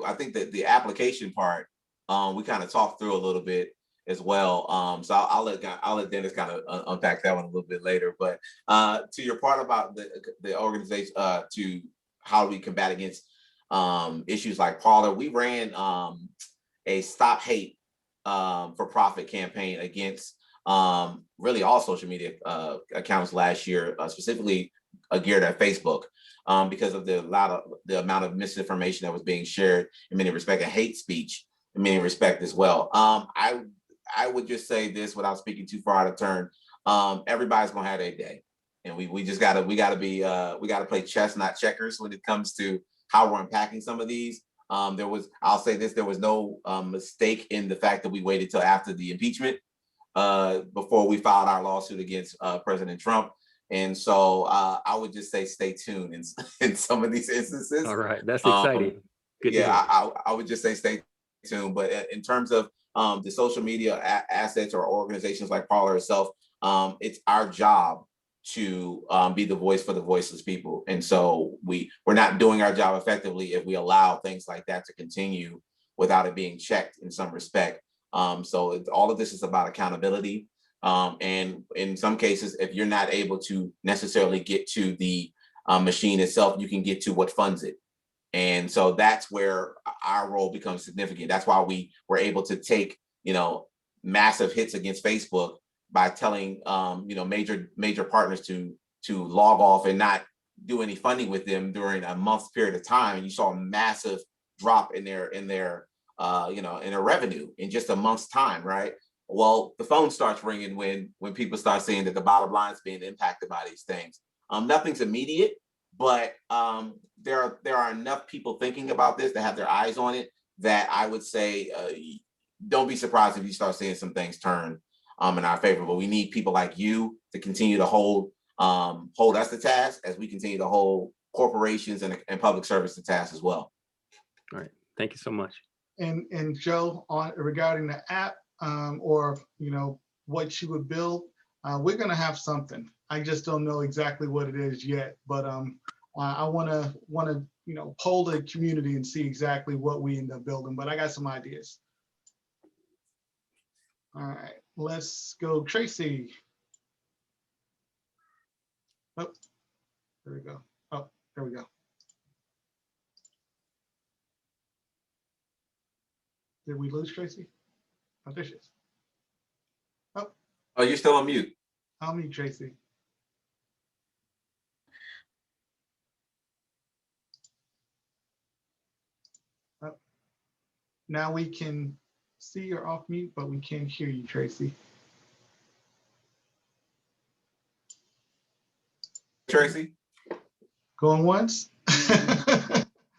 Speaker 2: I think that the application part, we kind of talked through a little bit as well. So I'll let Dennis kind of unpack that one a little bit later. But to your part about the organization, to how we combat against issues like Parler, we ran a Stop Hate for Profit campaign against really all social media accounts last year, specifically geared at Facebook, because of the amount of misinformation that was being shared in many respects, and hate speech in many respects as well. I would just say this without speaking too far out of turn. Everybody's gonna have their day, and we gotta play chess, not checkers, when it comes to how we're unpacking some of these. I'll say this, there was no mistake in the fact that we waited till after the impeachment before we filed our lawsuit against President Trump. And so I would just say stay tuned in some of these instances.
Speaker 6: All right, that's exciting. Good to hear.
Speaker 2: I would just say stay tuned. But in terms of the social media assets or organizations like Parler itself, it's our job to be the voice for the voiceless people. And so we're not doing our job effectively if we allow things like that to continue without it being checked in some respect. So all of this is about accountability. And in some cases, if you're not able to necessarily get to the machine itself, you can get to what funds it. And so that's where our role becomes significant. That's why we were able to take, massive hits against Facebook by telling, major partners to log off and not do any funding with them during a month's period of time. And you saw a massive drop in their revenue in just a month's time, right? Well, the phone starts ringing when people start seeing that the bottom line is being impacted by these things. Nothing's immediate, but there are enough people thinking about this that have their eyes on it that I would say don't be surprised if you start seeing some things turn in our favor. But we need people like you to continue to hold us to task as we continue to hold corporations and public service to task as well.
Speaker 6: All right, thank you so much.
Speaker 1: And Joe, regarding the app or what you would build, we're going to have something. I just don't know exactly what it is yet, but I want to poll the community and see exactly what we end up building. But I got some ideas. All right, let's go, Tracy. Oh, there we go. Oh, there we go. Did we lose Tracy? Oh, there she is.
Speaker 2: Oh, you're still on mute.
Speaker 1: I'll mute Tracy. Oh. Now we can see you're off mute, but we can't hear you, Tracy.
Speaker 2: Tracy?
Speaker 1: Going once?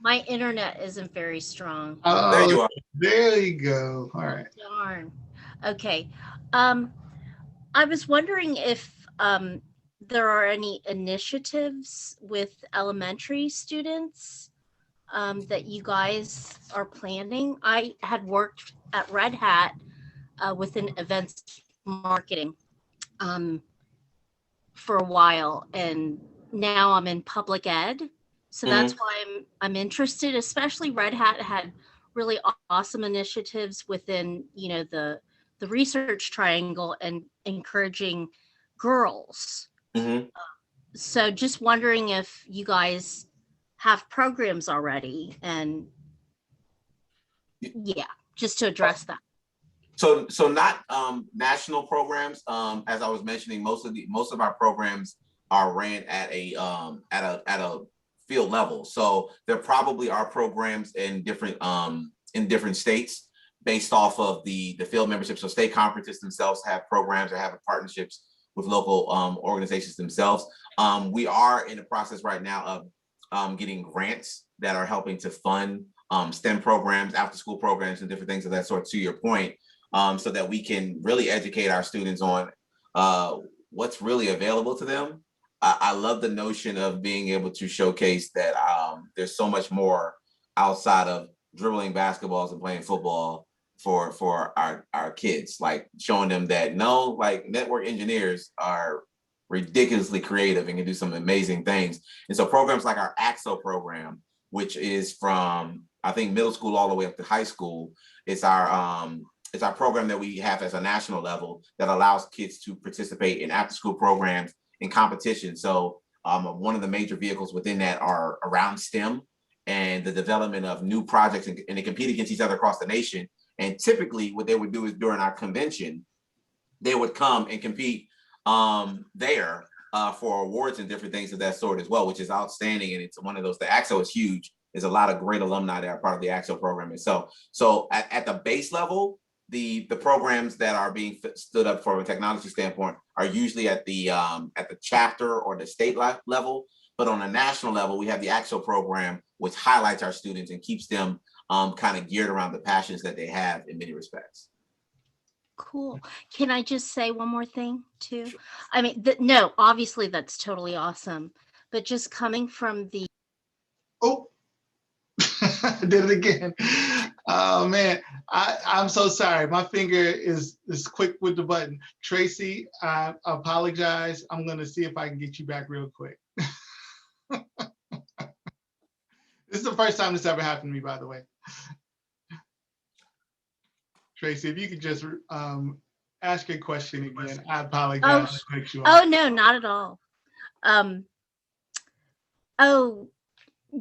Speaker 7: My internet isn't very strong.
Speaker 1: Oh,
Speaker 2: There you are.
Speaker 1: There you go. All right.
Speaker 7: Darn. Okay. I was wondering if there are any initiatives with elementary students that you guys are planning. I had worked at Red Hat within events marketing for a while, and now I'm in public ed. So that's why I'm interested, especially Red Hat had really awesome initiatives within, the research triangle and encouraging girls. So just wondering if you guys have programs already, and just to address that.
Speaker 2: So not national programs. As I was mentioning, most of our programs are ran at a field level. So there probably are programs in different states based off of the field membership. So state conferences themselves have programs or have partnerships with local organizations themselves. We are in the process right now of getting grants that are helping to fund STEM programs, after school programs, and different things of that sort, to your point, so that we can really educate our students on what's really available to them. I love the notion of being able to showcase that there's so much more outside of dribbling basketballs and playing football for our kids, like showing them that network engineers are ridiculously creative and can do some amazing things. And so programs like our AXO program, which is from, I think, middle school all the way up to high school, it's our program that we have as a national level that allows kids to participate in after school programs in competition. So one of the major vehicles within that are around STEM and the development of new projects, and they compete against each other across the nation. And typically what they would do is during our convention, they would come and compete there for awards and different things of that sort as well, which is outstanding. And it's one of those, the AXO is huge. There's a lot of great alumni that are part of the AXO program itself. So at the base level, the programs that are being stood up from a technology standpoint are usually at the chapter or the state level. But on a national level, we have the AXO program, which highlights our students and keeps them kind of geared around the passions that they have in many respects.
Speaker 7: Cool. Can I just say one more thing too?
Speaker 2: Sure.
Speaker 7: I mean, no, obviously that's totally awesome, but just coming from the
Speaker 1: Oh, I did it again. Oh man, I'm so sorry. My finger is quick with the button. Tracy, I apologize. I'm gonna see if I can get you back real quick. This is the first time this ever happened to me, by the way. Tracy, if you could just ask your question again. I apologize.
Speaker 7: Oh no, not at all.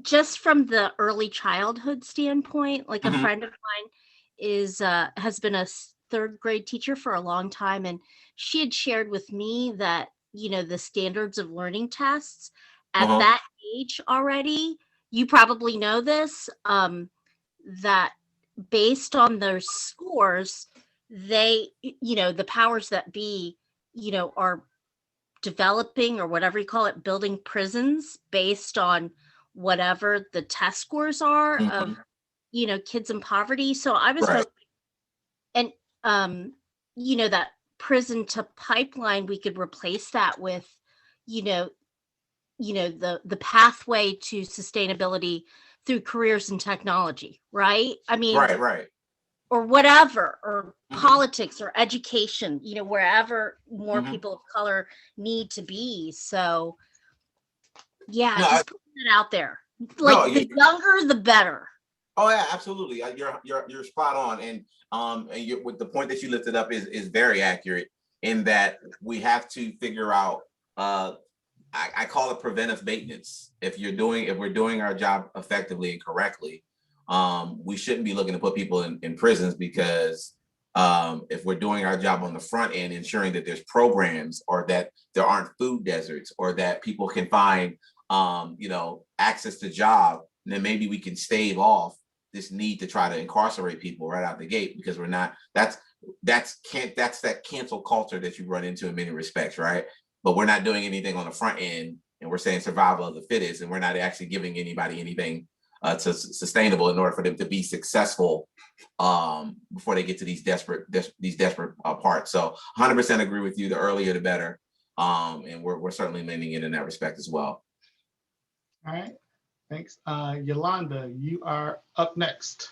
Speaker 7: Just from the early childhood standpoint, like a friend of mine has been a third grade teacher for a long time, and she had shared with me that, you know, the standards of learning tests at that age already, you probably know this, that based on their scores, they, you know, the powers that be, you know, are developing, or whatever you call it, building prisons based on whatever the test scores are of, you know, kids in poverty. So I was hoping, and you know, that prison to pipeline, we could replace that with, you know, the pathway to sustainability through careers in technology, right? I mean,
Speaker 2: right.
Speaker 7: Or whatever, or politics or education, you know, wherever more people of color need to be. So yeah, just putting it out there. Like the younger, the better.
Speaker 2: Oh yeah, absolutely. You're spot on. And with the point that you lifted up is very accurate, in that we have to figure out, I call it preventive maintenance. If we're doing our job effectively and correctly, we shouldn't be looking to put people in prisons, because if we're doing our job on the front end, ensuring that there's programs, or that there aren't food deserts, or that people can find you know, access to job, then maybe we can stave off this need to try to incarcerate people right out the gate, because we're not, that's that cancel culture that you run into in many respects, right? But we're not doing anything on the front end, and we're saying survival of the fittest, and we're not actually giving anybody anything to sustainable in order for them to be successful before they get to these desperate parts. So 100% agree with you. The earlier, the better. And we're certainly leaning in that respect as well.
Speaker 1: All right, thanks. Yolanda, you are up next.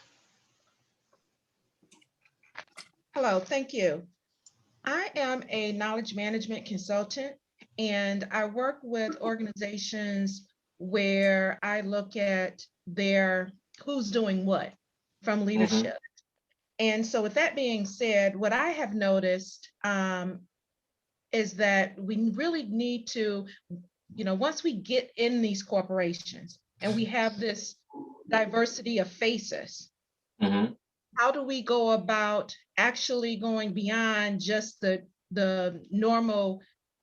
Speaker 8: Hello, thank you. I am a knowledge management consultant, and I work with organizations where I look at their who's doing what from leadership. And so with that being said, what I have noticed is that we really need to, you know, once we get in these corporations and we have this diversity of faces, how do we go about actually going beyond just the normal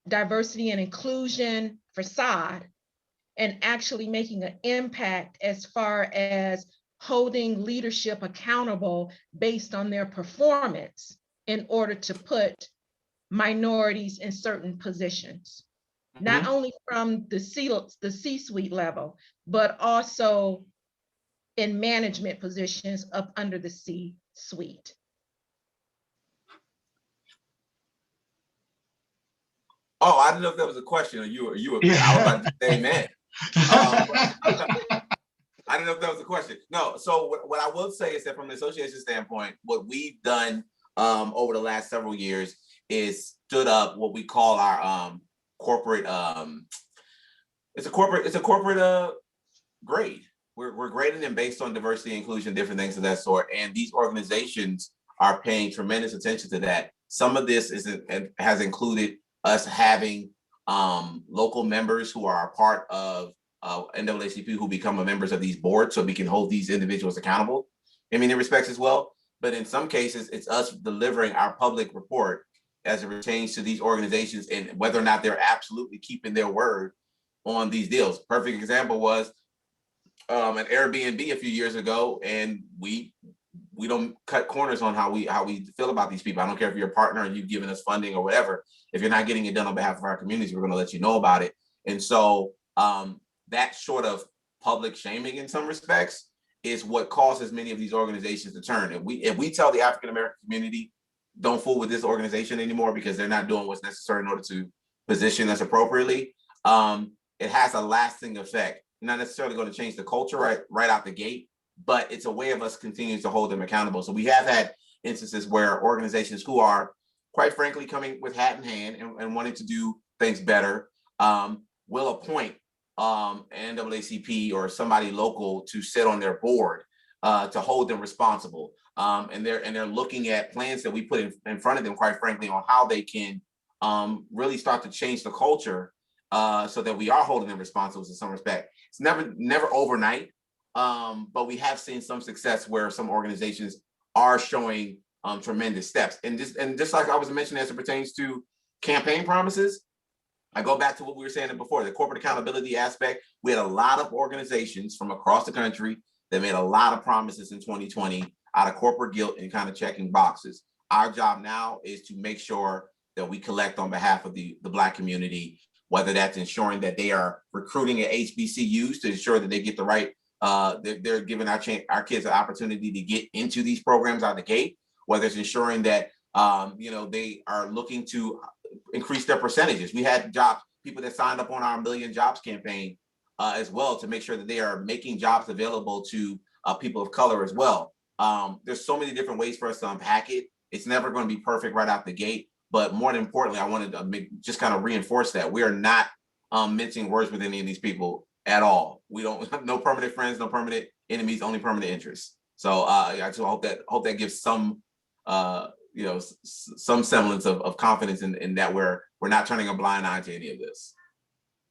Speaker 8: diversity and inclusion facade, and actually making an impact as far as holding leadership accountable based on their performance in order to put minorities in certain positions, not only from the C-suite level, but also in management positions up under the C-suite.
Speaker 2: Oh, I didn't know if that was a question, or you were I was about to say amen. I didn't know if that was a question. No, so what I will say is that from the association standpoint, what we've done over the last several years is stood up what we call our corporate, it's a corporate grade. We're grading them based on diversity, inclusion, different things of that sort. And these organizations are paying tremendous attention to that. Some of this has included us having local members who are a part of NAACP who become members of these boards, so we can hold these individuals accountable in many respects as well. But in some cases, it's us delivering our public report as it pertains to these organizations and whether or not they're absolutely keeping their word on these deals. Perfect example was an Airbnb a few years ago, and we don't cut corners on how we feel about these people. I don't care if you're a partner and you've given us funding or whatever. If you're not getting it done on behalf of our communities, we're going to let you know about it. And so that sort of public shaming in some respects is what causes many of these organizations to turn. If we tell the African American community, don't fool with this organization anymore because they're not doing what's necessary in order to position us appropriately, it has a lasting effect. Not necessarily going to change the culture right out the gate, but it's a way of us continuing to hold them accountable. So we have had instances where organizations who are, quite frankly, coming with hat in hand and wanting to do things better will appoint NAACP or somebody local to sit on their board to hold them responsible. And they're looking at plans that we put in front of them, quite frankly, on how they can really start to change the culture so that we are holding them responsible in some respect. It's never overnight, but we have seen some success where some organizations are showing tremendous steps. And just like I was mentioning as it pertains to campaign promises, I go back to what we were saying before, the corporate accountability aspect. We had a lot of organizations from across the country that made a lot of promises in 2020 out of corporate guilt and kind of checking boxes. Our job now is to make sure that we collect on behalf of the Black community, whether that's ensuring that they are recruiting at HBCUs to ensure that they get the right, they're giving our kids an opportunity to get into these programs out the gate, whether it's ensuring that they are looking to increase their percentages. We had people that signed up on our Million Jobs campaign as well to make sure that they are making jobs available to people of color as well. There's so many different ways for us to unpack it. It's never going to be perfect right out the gate. But more importantly, I wanted to just kind of reinforce that we are not mincing words with any of these people at all. We don't have no permanent friends, no permanent enemies, only permanent interests. So I just hope that gives some some semblance of confidence in that we're not turning a blind eye to any of this.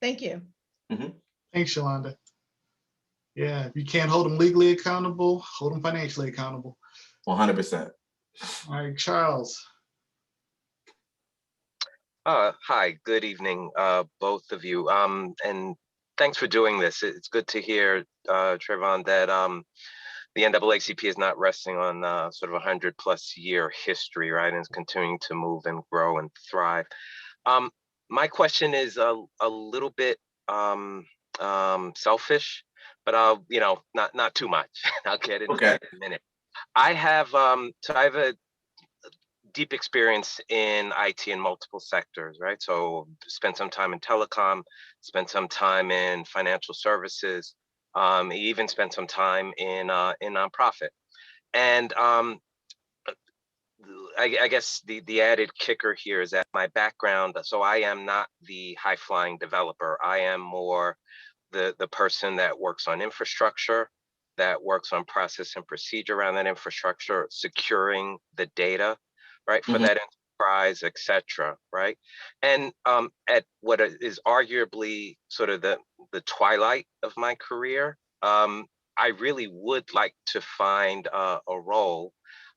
Speaker 8: Thank you.
Speaker 2: Mm-hmm.
Speaker 1: Thanks, Shalonda. Yeah, if you can't hold them legally accountable, hold them financially accountable.
Speaker 2: 100%.
Speaker 1: All right, Charles.
Speaker 9: Hi, good evening, both of you. And thanks for doing this. It's good to hear, Trovon, that the NAACP is not resting on sort of 100+ year history, right? And is continuing to move and grow and thrive. My question is a little bit selfish, but I'll, not too much. I'll get into that in a minute. I have a deep experience in IT in multiple sectors, right? So spent some time in telecom, spent some time in financial services, even spent some time in nonprofit. And I guess the added kicker here is that my background, so I am not the high flying developer. I am more the person that works on infrastructure, that works on process and procedure around that infrastructure, securing the data, right, for that enterprise, et cetera, right? And at what is arguably sort of the twilight of my career, I really would like to find a role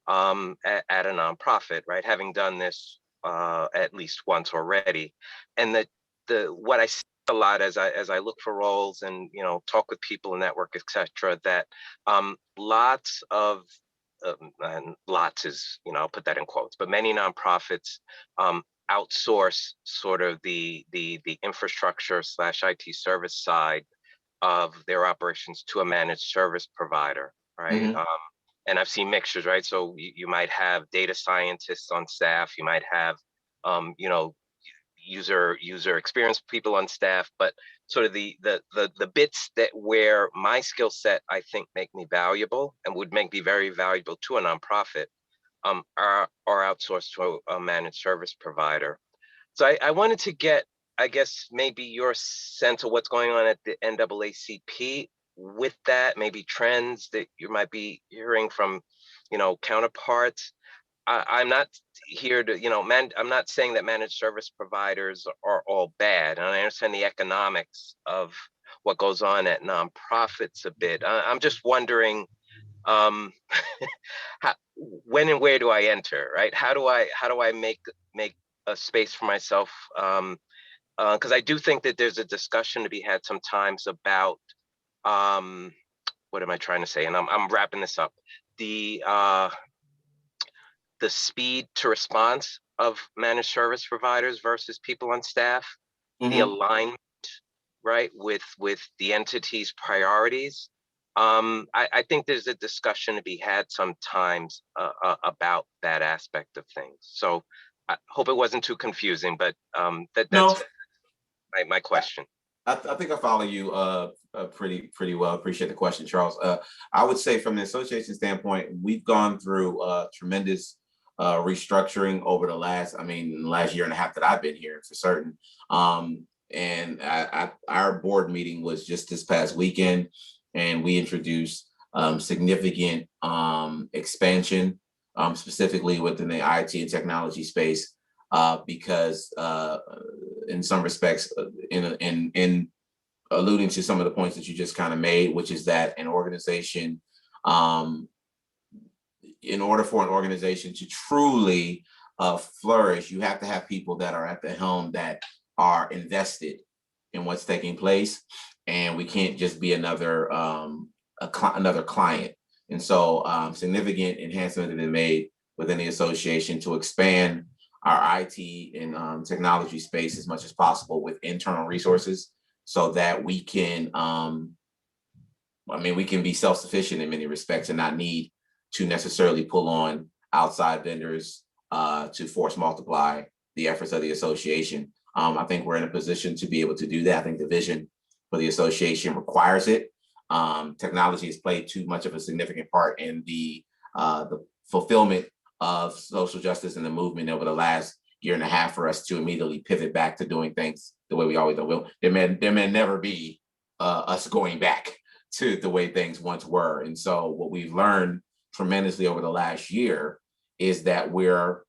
Speaker 9: at a nonprofit, right? Having done this at least once already. And what I see a lot as I look for roles and talk with people and network, et cetera, that lots of and lots is, I'll put that in quotes, but many nonprofits outsource sort of the infrastructure / IT service side of their operations to a managed service provider, right? And I've seen mixtures, right? So you might have data scientists on staff, you might have, user experience people on staff, but sort of the bits that where my skill set I think make me valuable and would make me very valuable to a nonprofit are outsourced to a managed service provider. So I wanted to get, I guess, maybe your sense of what's going on at the NAACP with that, maybe trends that you might be hearing from, counterparts. I'm not here to, I'm not saying that managed service providers are all bad. And I understand the economics of what goes on at nonprofits a bit. I'm just wondering, when and where do I enter, right? How do I make make a space for myself, because I do think that there's a discussion to be had sometimes about, what am I trying to say? And I'm wrapping this up. The speed to response of managed service providers versus people on staff, the alignment, right, with the entity's priorities. I think there's a discussion to be had sometimes about that aspect of things. So I hope it wasn't too confusing, but that's
Speaker 2: No,
Speaker 9: my question.
Speaker 2: I think I follow you pretty well. Appreciate the question, Charles. I would say from the association standpoint, we've gone through tremendous restructuring over the last year and a half that I've been here for certain. And our board meeting was just this past weekend, and we introduced significant expansion, specifically within the IT and technology space. Because in some respects, in alluding to some of the points that you just kind of made, which is that an organization, in order for an organization to truly flourish, you have to have people that are at the helm that are invested in what's taking place, and we can't just be another client. And so significant enhancements have been made within the association to expand our IT and technology space as much as possible with internal resources, so that we can, we can be self-sufficient in many respects and not need to necessarily pull on outside vendors to force multiply the efforts of the association. I think we're in a position to be able to do that. I think the vision for the association requires it. Technology has played too much of a significant part in the fulfillment of social justice and the movement over the last year and a half for us to immediately pivot back to doing things the way we always do. There may never be us going back to the way things once were. And so what we've learned tremendously over the last year is that we're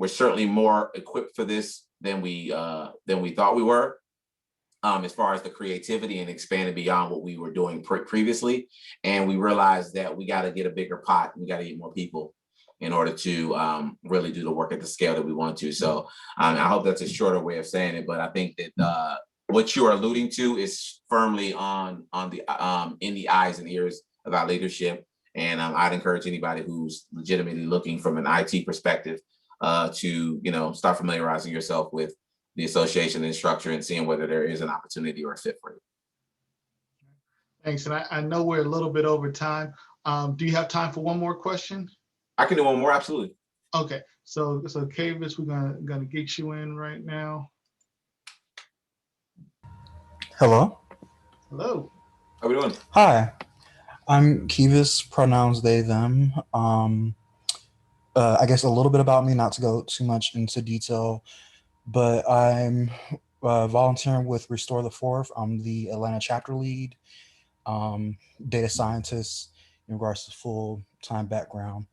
Speaker 2: certainly more equipped for this than we thought we were, as far as the creativity and expanding beyond what we were doing previously. And we realized that we got to get a bigger pot, and we got to get more people in order to really do the work at the scale that we want to. So I hope that's a shorter way of saying it, but I think that what you are alluding to is firmly on the in the eyes and ears of our leadership. And I'd encourage anybody who's legitimately looking from an IT perspective to start familiarizing yourself with the association and structure and seeing whether there is an opportunity or a fit for you.
Speaker 1: Thanks. And I know we're a little bit over time. Do you have time for one more question?
Speaker 2: I can do one more, absolutely.
Speaker 1: Okay, so Kavis, we're gonna get you in right now.
Speaker 10: Hello.
Speaker 1: Hello.
Speaker 2: How we doing?
Speaker 10: Hi, I'm Kivas, pronouns they, them. I guess a little bit about me, not to go too much into detail, but I'm volunteering with Restore the Fourth. I'm the Atlanta chapter lead, data scientist in regards to full-time background.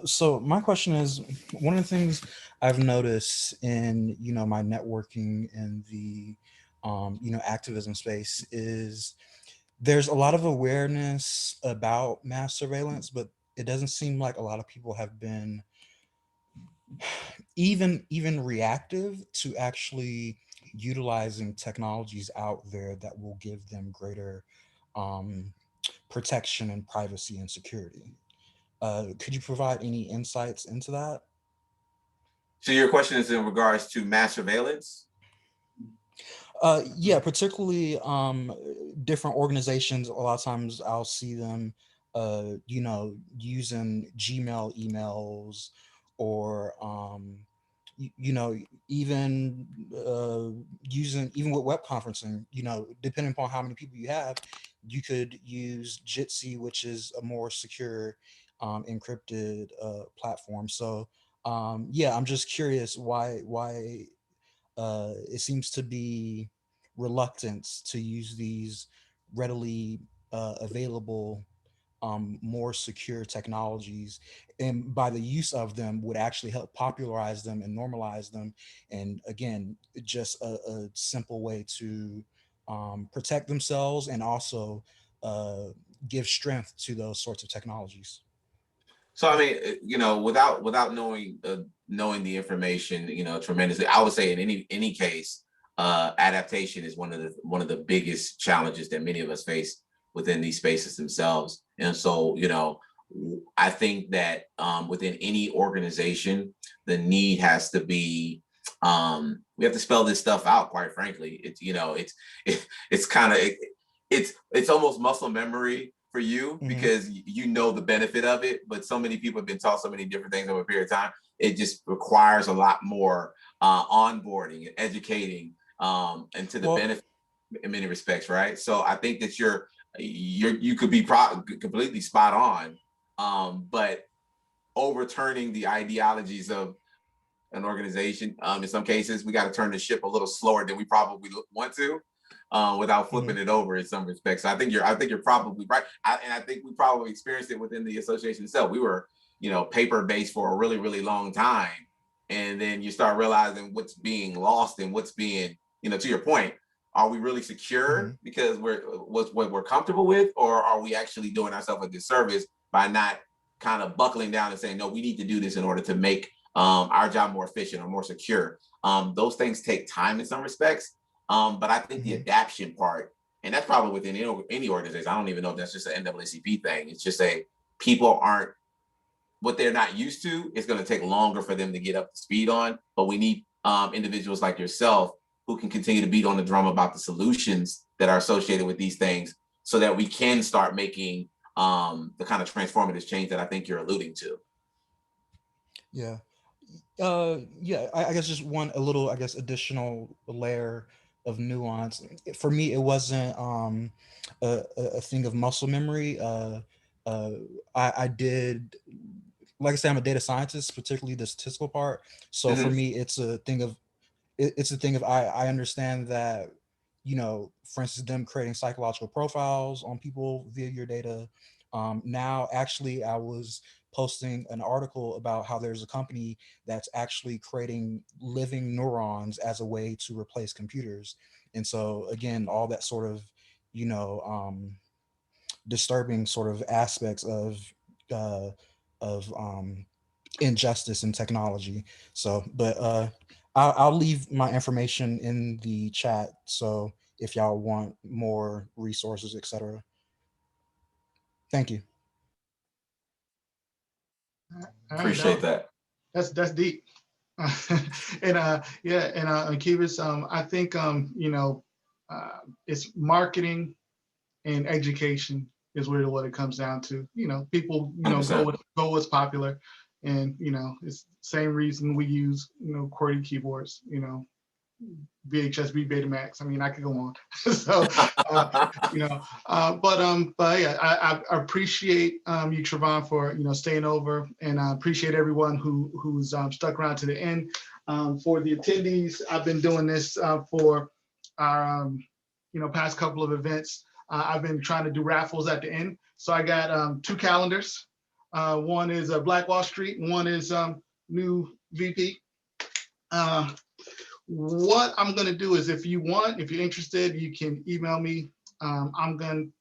Speaker 10: So my question is, one of the things I've noticed in my networking in the activism space is there's a lot of awareness about mass surveillance, but it doesn't seem like a lot of people have been even reactive to actually utilizing technologies out there that will give them greater protection and privacy and security. Could you provide any insights into that?
Speaker 2: So your question is in regards to mass surveillance?
Speaker 10: Yeah, particularly different organizations. A lot of times I'll see them, using Gmail emails or, even using with web conferencing. Depending upon how many people you have, you could use Jitsi, which is a more secure, encrypted platform. So, yeah, I'm just curious why it seems to be reluctance to use these readily available, more secure technologies, and by the use of them would actually help popularize them and normalize them. And again, just a simple way to protect themselves and also give strength to those sorts of technologies.
Speaker 2: So I mean, without knowing the information, tremendously, I would say in any case, adaptation is one of the biggest challenges that many of us face within these spaces themselves. And so, I think that within any organization, the need has to be, we have to spell this stuff out. Quite frankly, it's kind of it's almost muscle memory for you, because you know the benefit of it, but so many people have been taught so many different things over a period of time. It just requires a lot more onboarding and educating, and to the benefit in many respects, right? So I think that you could be completely spot on, but overturning the ideologies of an organization, in some cases, we got to turn the ship a little slower than we probably want to. Without flipping it over in some respects. So I think you're probably right. And I think we probably experienced it within the association itself. We were, paper-based for a really, really long time. And then you start realizing what's being lost and what's being, to your point, are we really secure because what we're comfortable with, or are we actually doing ourselves a disservice by not kind of buckling down and saying, no, we need to do this in order to make our job more efficient or more secure. Those things take time in some respects. But I think the adaptation part, and that's probably within any organization. I don't even know if that's just an NAACP thing. It's just people aren't what they're not used to. It's going to take longer for them to get up to speed on. But we need individuals like yourself who can continue to beat on the drum about the solutions that are associated with these things, so that we can start making the kind of transformative change that I think you're alluding to.
Speaker 10: Yeah. I guess just a little additional layer of nuance. For me, it wasn't a thing of muscle memory. I did, like I said, I'm a data scientist, particularly the statistical part. So for me, it's a thing of I understand that, for instance, them creating psychological profiles on people via your data. Now, actually, I was posting an article about how there's a company that's actually creating living neurons as a way to replace computers. And so, again, all that sort of, disturbing sort of aspects of injustice in technology. So, but I'll leave my information in the chat. So if y'all want more resources, etc. Thank you.
Speaker 2: Appreciate that.
Speaker 1: That's deep. And Kivas, I think it's marketing and education is really what it comes down to. People go what's popular, and it's the same reason we use QWERTY keyboards. VHS, Betamax. I mean, I could go on. So, but yeah, I appreciate you, Trovon, for staying over, and I appreciate everyone who's stuck around to the end. For the attendees, I've been doing this for our past couple of events. I've been trying to do raffles at the end. So I got 2 calendars. One is Black Wall Street, and one is new VP. What I'm going to do is, if you're interested, you can email me. I'm going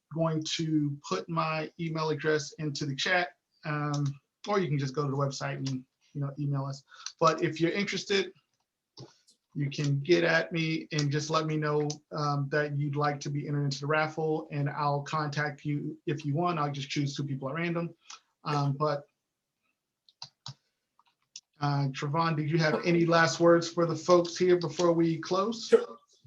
Speaker 1: to put my email address into the chat, or you can just go to the website and email us. But if you're interested, you can get at me and just let me know that you'd like to be entered into the raffle, and I'll contact you if you want. I'll just choose 2 people at random. Trovon, did you have any last words for the folks here before we close?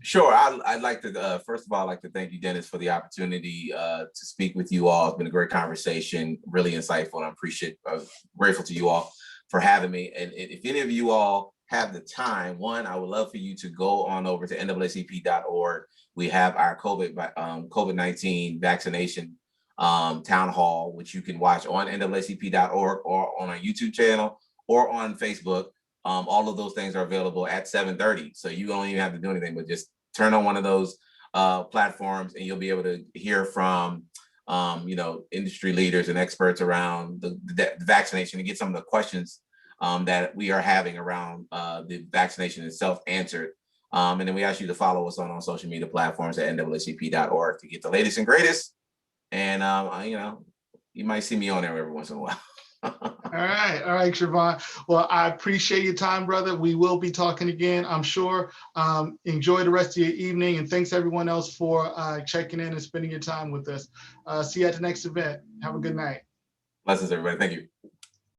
Speaker 2: Sure. I'd like to, first of all, I'd like to thank you, Dennis, for the opportunity to speak with you all. It's been a great conversation, really insightful, and I'm grateful to you all for having me. And if any of you all have the time, I would love for you to go on over to NAACP.org. We have our COVID-19 vaccination town hall, which you can watch on NAACP.org or on our YouTube channel or on Facebook. All of those things are available at 7:30. So you don't even have to do anything, but just turn on one of those platforms, and you'll be able to hear from industry leaders and experts around the vaccination, and get some of the questions that we are having around the vaccination itself answered. And then we ask you to follow us on social media platforms at NAACP.org to get the latest and greatest. And you might see me on there every once in a while.
Speaker 1: All right, Trovon. Well, I appreciate your time, brother. We will be talking again, I'm sure. Enjoy the rest of your evening, and thanks everyone else for checking in and spending your time with us. See you at the next event. Have a good night.
Speaker 2: Blessings, everybody. Thank you.